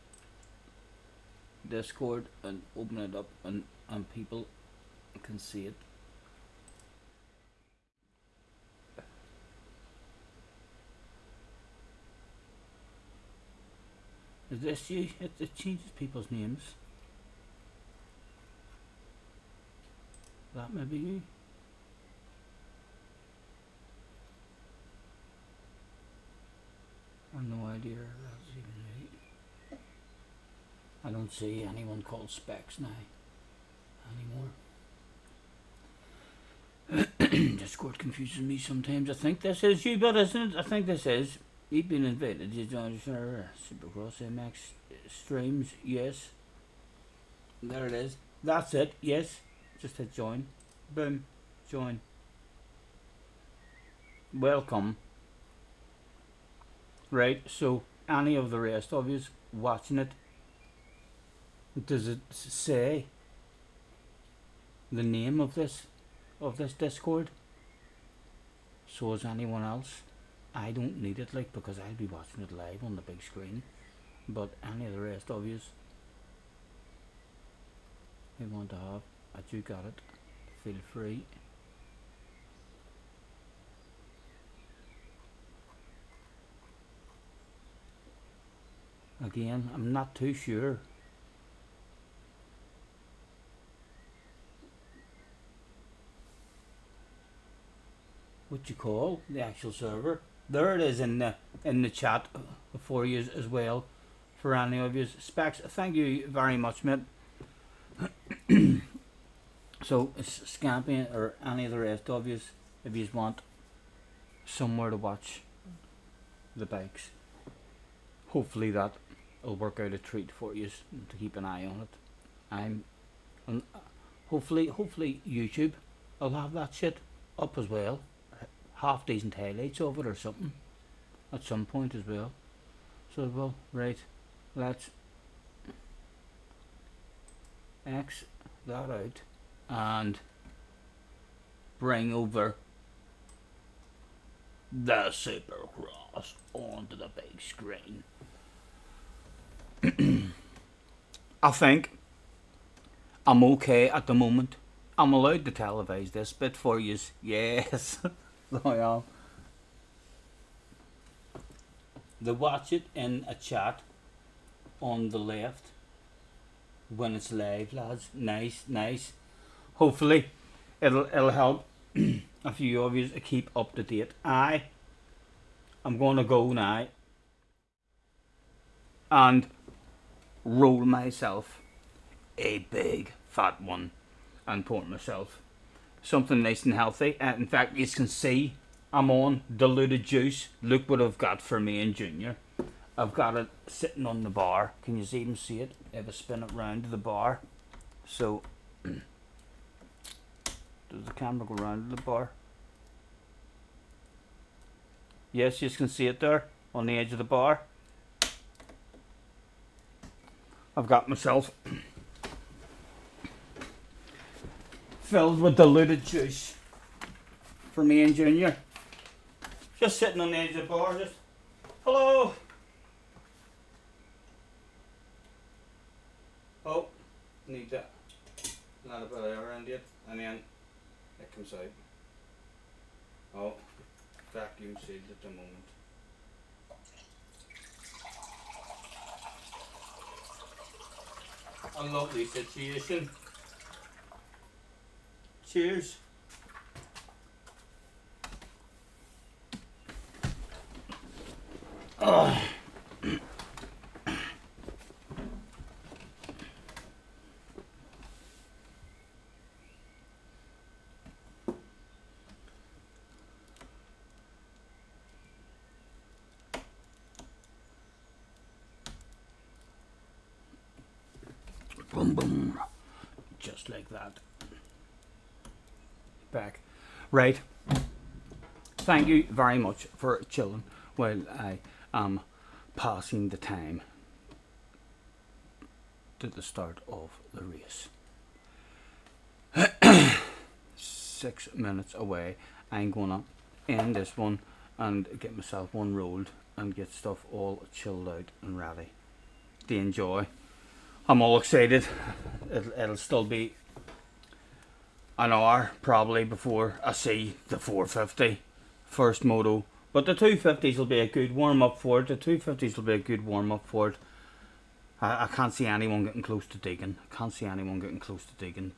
Speaker 1: Discord and open it up, and people can see it. Is this you? It changes people's names. That may be you. I have no idea if that's even right. I don't see anyone called Specs now anymore. Discord confuses me sometimes. I think this is you, but isn't it? I think this is. You've been invited to join Supercross MX streams. Yes. There it is. That's it. Yes. Just hit join. Boom. Join. Welcome. right? So any of the rest of you watching it, does it say the name of this Discord? So is anyone else? I don't need it, like, because I'll be watching it live on the big screen. But any of the rest of you who want to have, you got it, feel free. Again, I'm not too sure. What you call the actual server? There it is in the chat for you as well. For any of you, Specs, thank you very much, mate. So Scampy or any of the rest of you, if you want somewhere to watch the bikes, hopefully that will work out a treat for you to keep an eye on it. Hopefully YouTube will have that shit up as well, half decent highlights of it or something at some point as well. So well, right, let's X that out and bring over the Supercross onto the big screen. I think I'm okay at the moment. I'm allowed to televise this bit for you. Yes, I am. They watch it in a chat on the left when it's live, lads. Nice. Hopefully it'll help a few of you to keep up to date. I'm gonna go now and roll myself a big fat one and pour myself something nice and healthy. In fact, you can see I'm on diluted juice. Look what I've got for me and Junior. I've got it sitting on the bar. Can you even see it? If I spin it round to the bar. So does the camera go round to the bar? Yes, you can see it there on the edge of the bar. I've got myself filled with diluted juice for me and Junior. Just sitting on the edge of the bar, just hello. Oh, need that. Not a bit of air around it, and then it comes out. Oh, vacuum sealed at the moment. A lovely situation. Cheers. Oh. Boom, boom. Just like that. Back. Right. Thank you very much for chilling while I am passing the time to the start of the race. 6 minutes away. I'm gonna end this one and get myself one rolled and get stuff all chilled out and ready to enjoy. I'm all excited. It'll still be an hour probably before I see the 450 first moto, but the 250s will be a good warm up for it. I can't see anyone getting close to digging.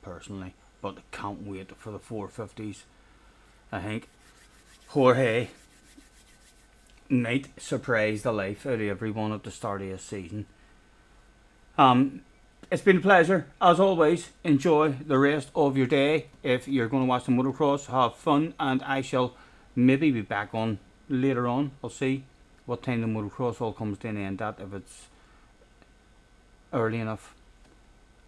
Speaker 1: Personally, but I can't wait for the 450s. I think Jorge might surprise the life out of everyone at the start of the season. It's been a pleasure, as always. Enjoy the rest of your day. If you're going to watch the motocross, have fun, and I shall maybe be back on later on. I'll see what time the motocross all comes to an end at. If it's early enough,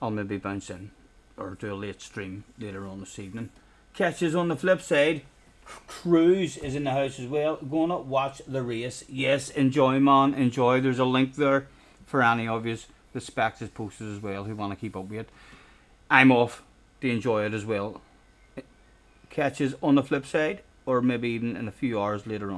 Speaker 1: I'll maybe bounce in or do a late stream later on this evening. Catch us on the flip side. Cruz is in the house as well. Gonna watch the race. Yes, enjoy, man, enjoy. There's a link there for any of you. The specs is posted as well who want to keep up with it. I'm off to enjoy it as well. Catches on the flip side, or maybe even in a few hours later on.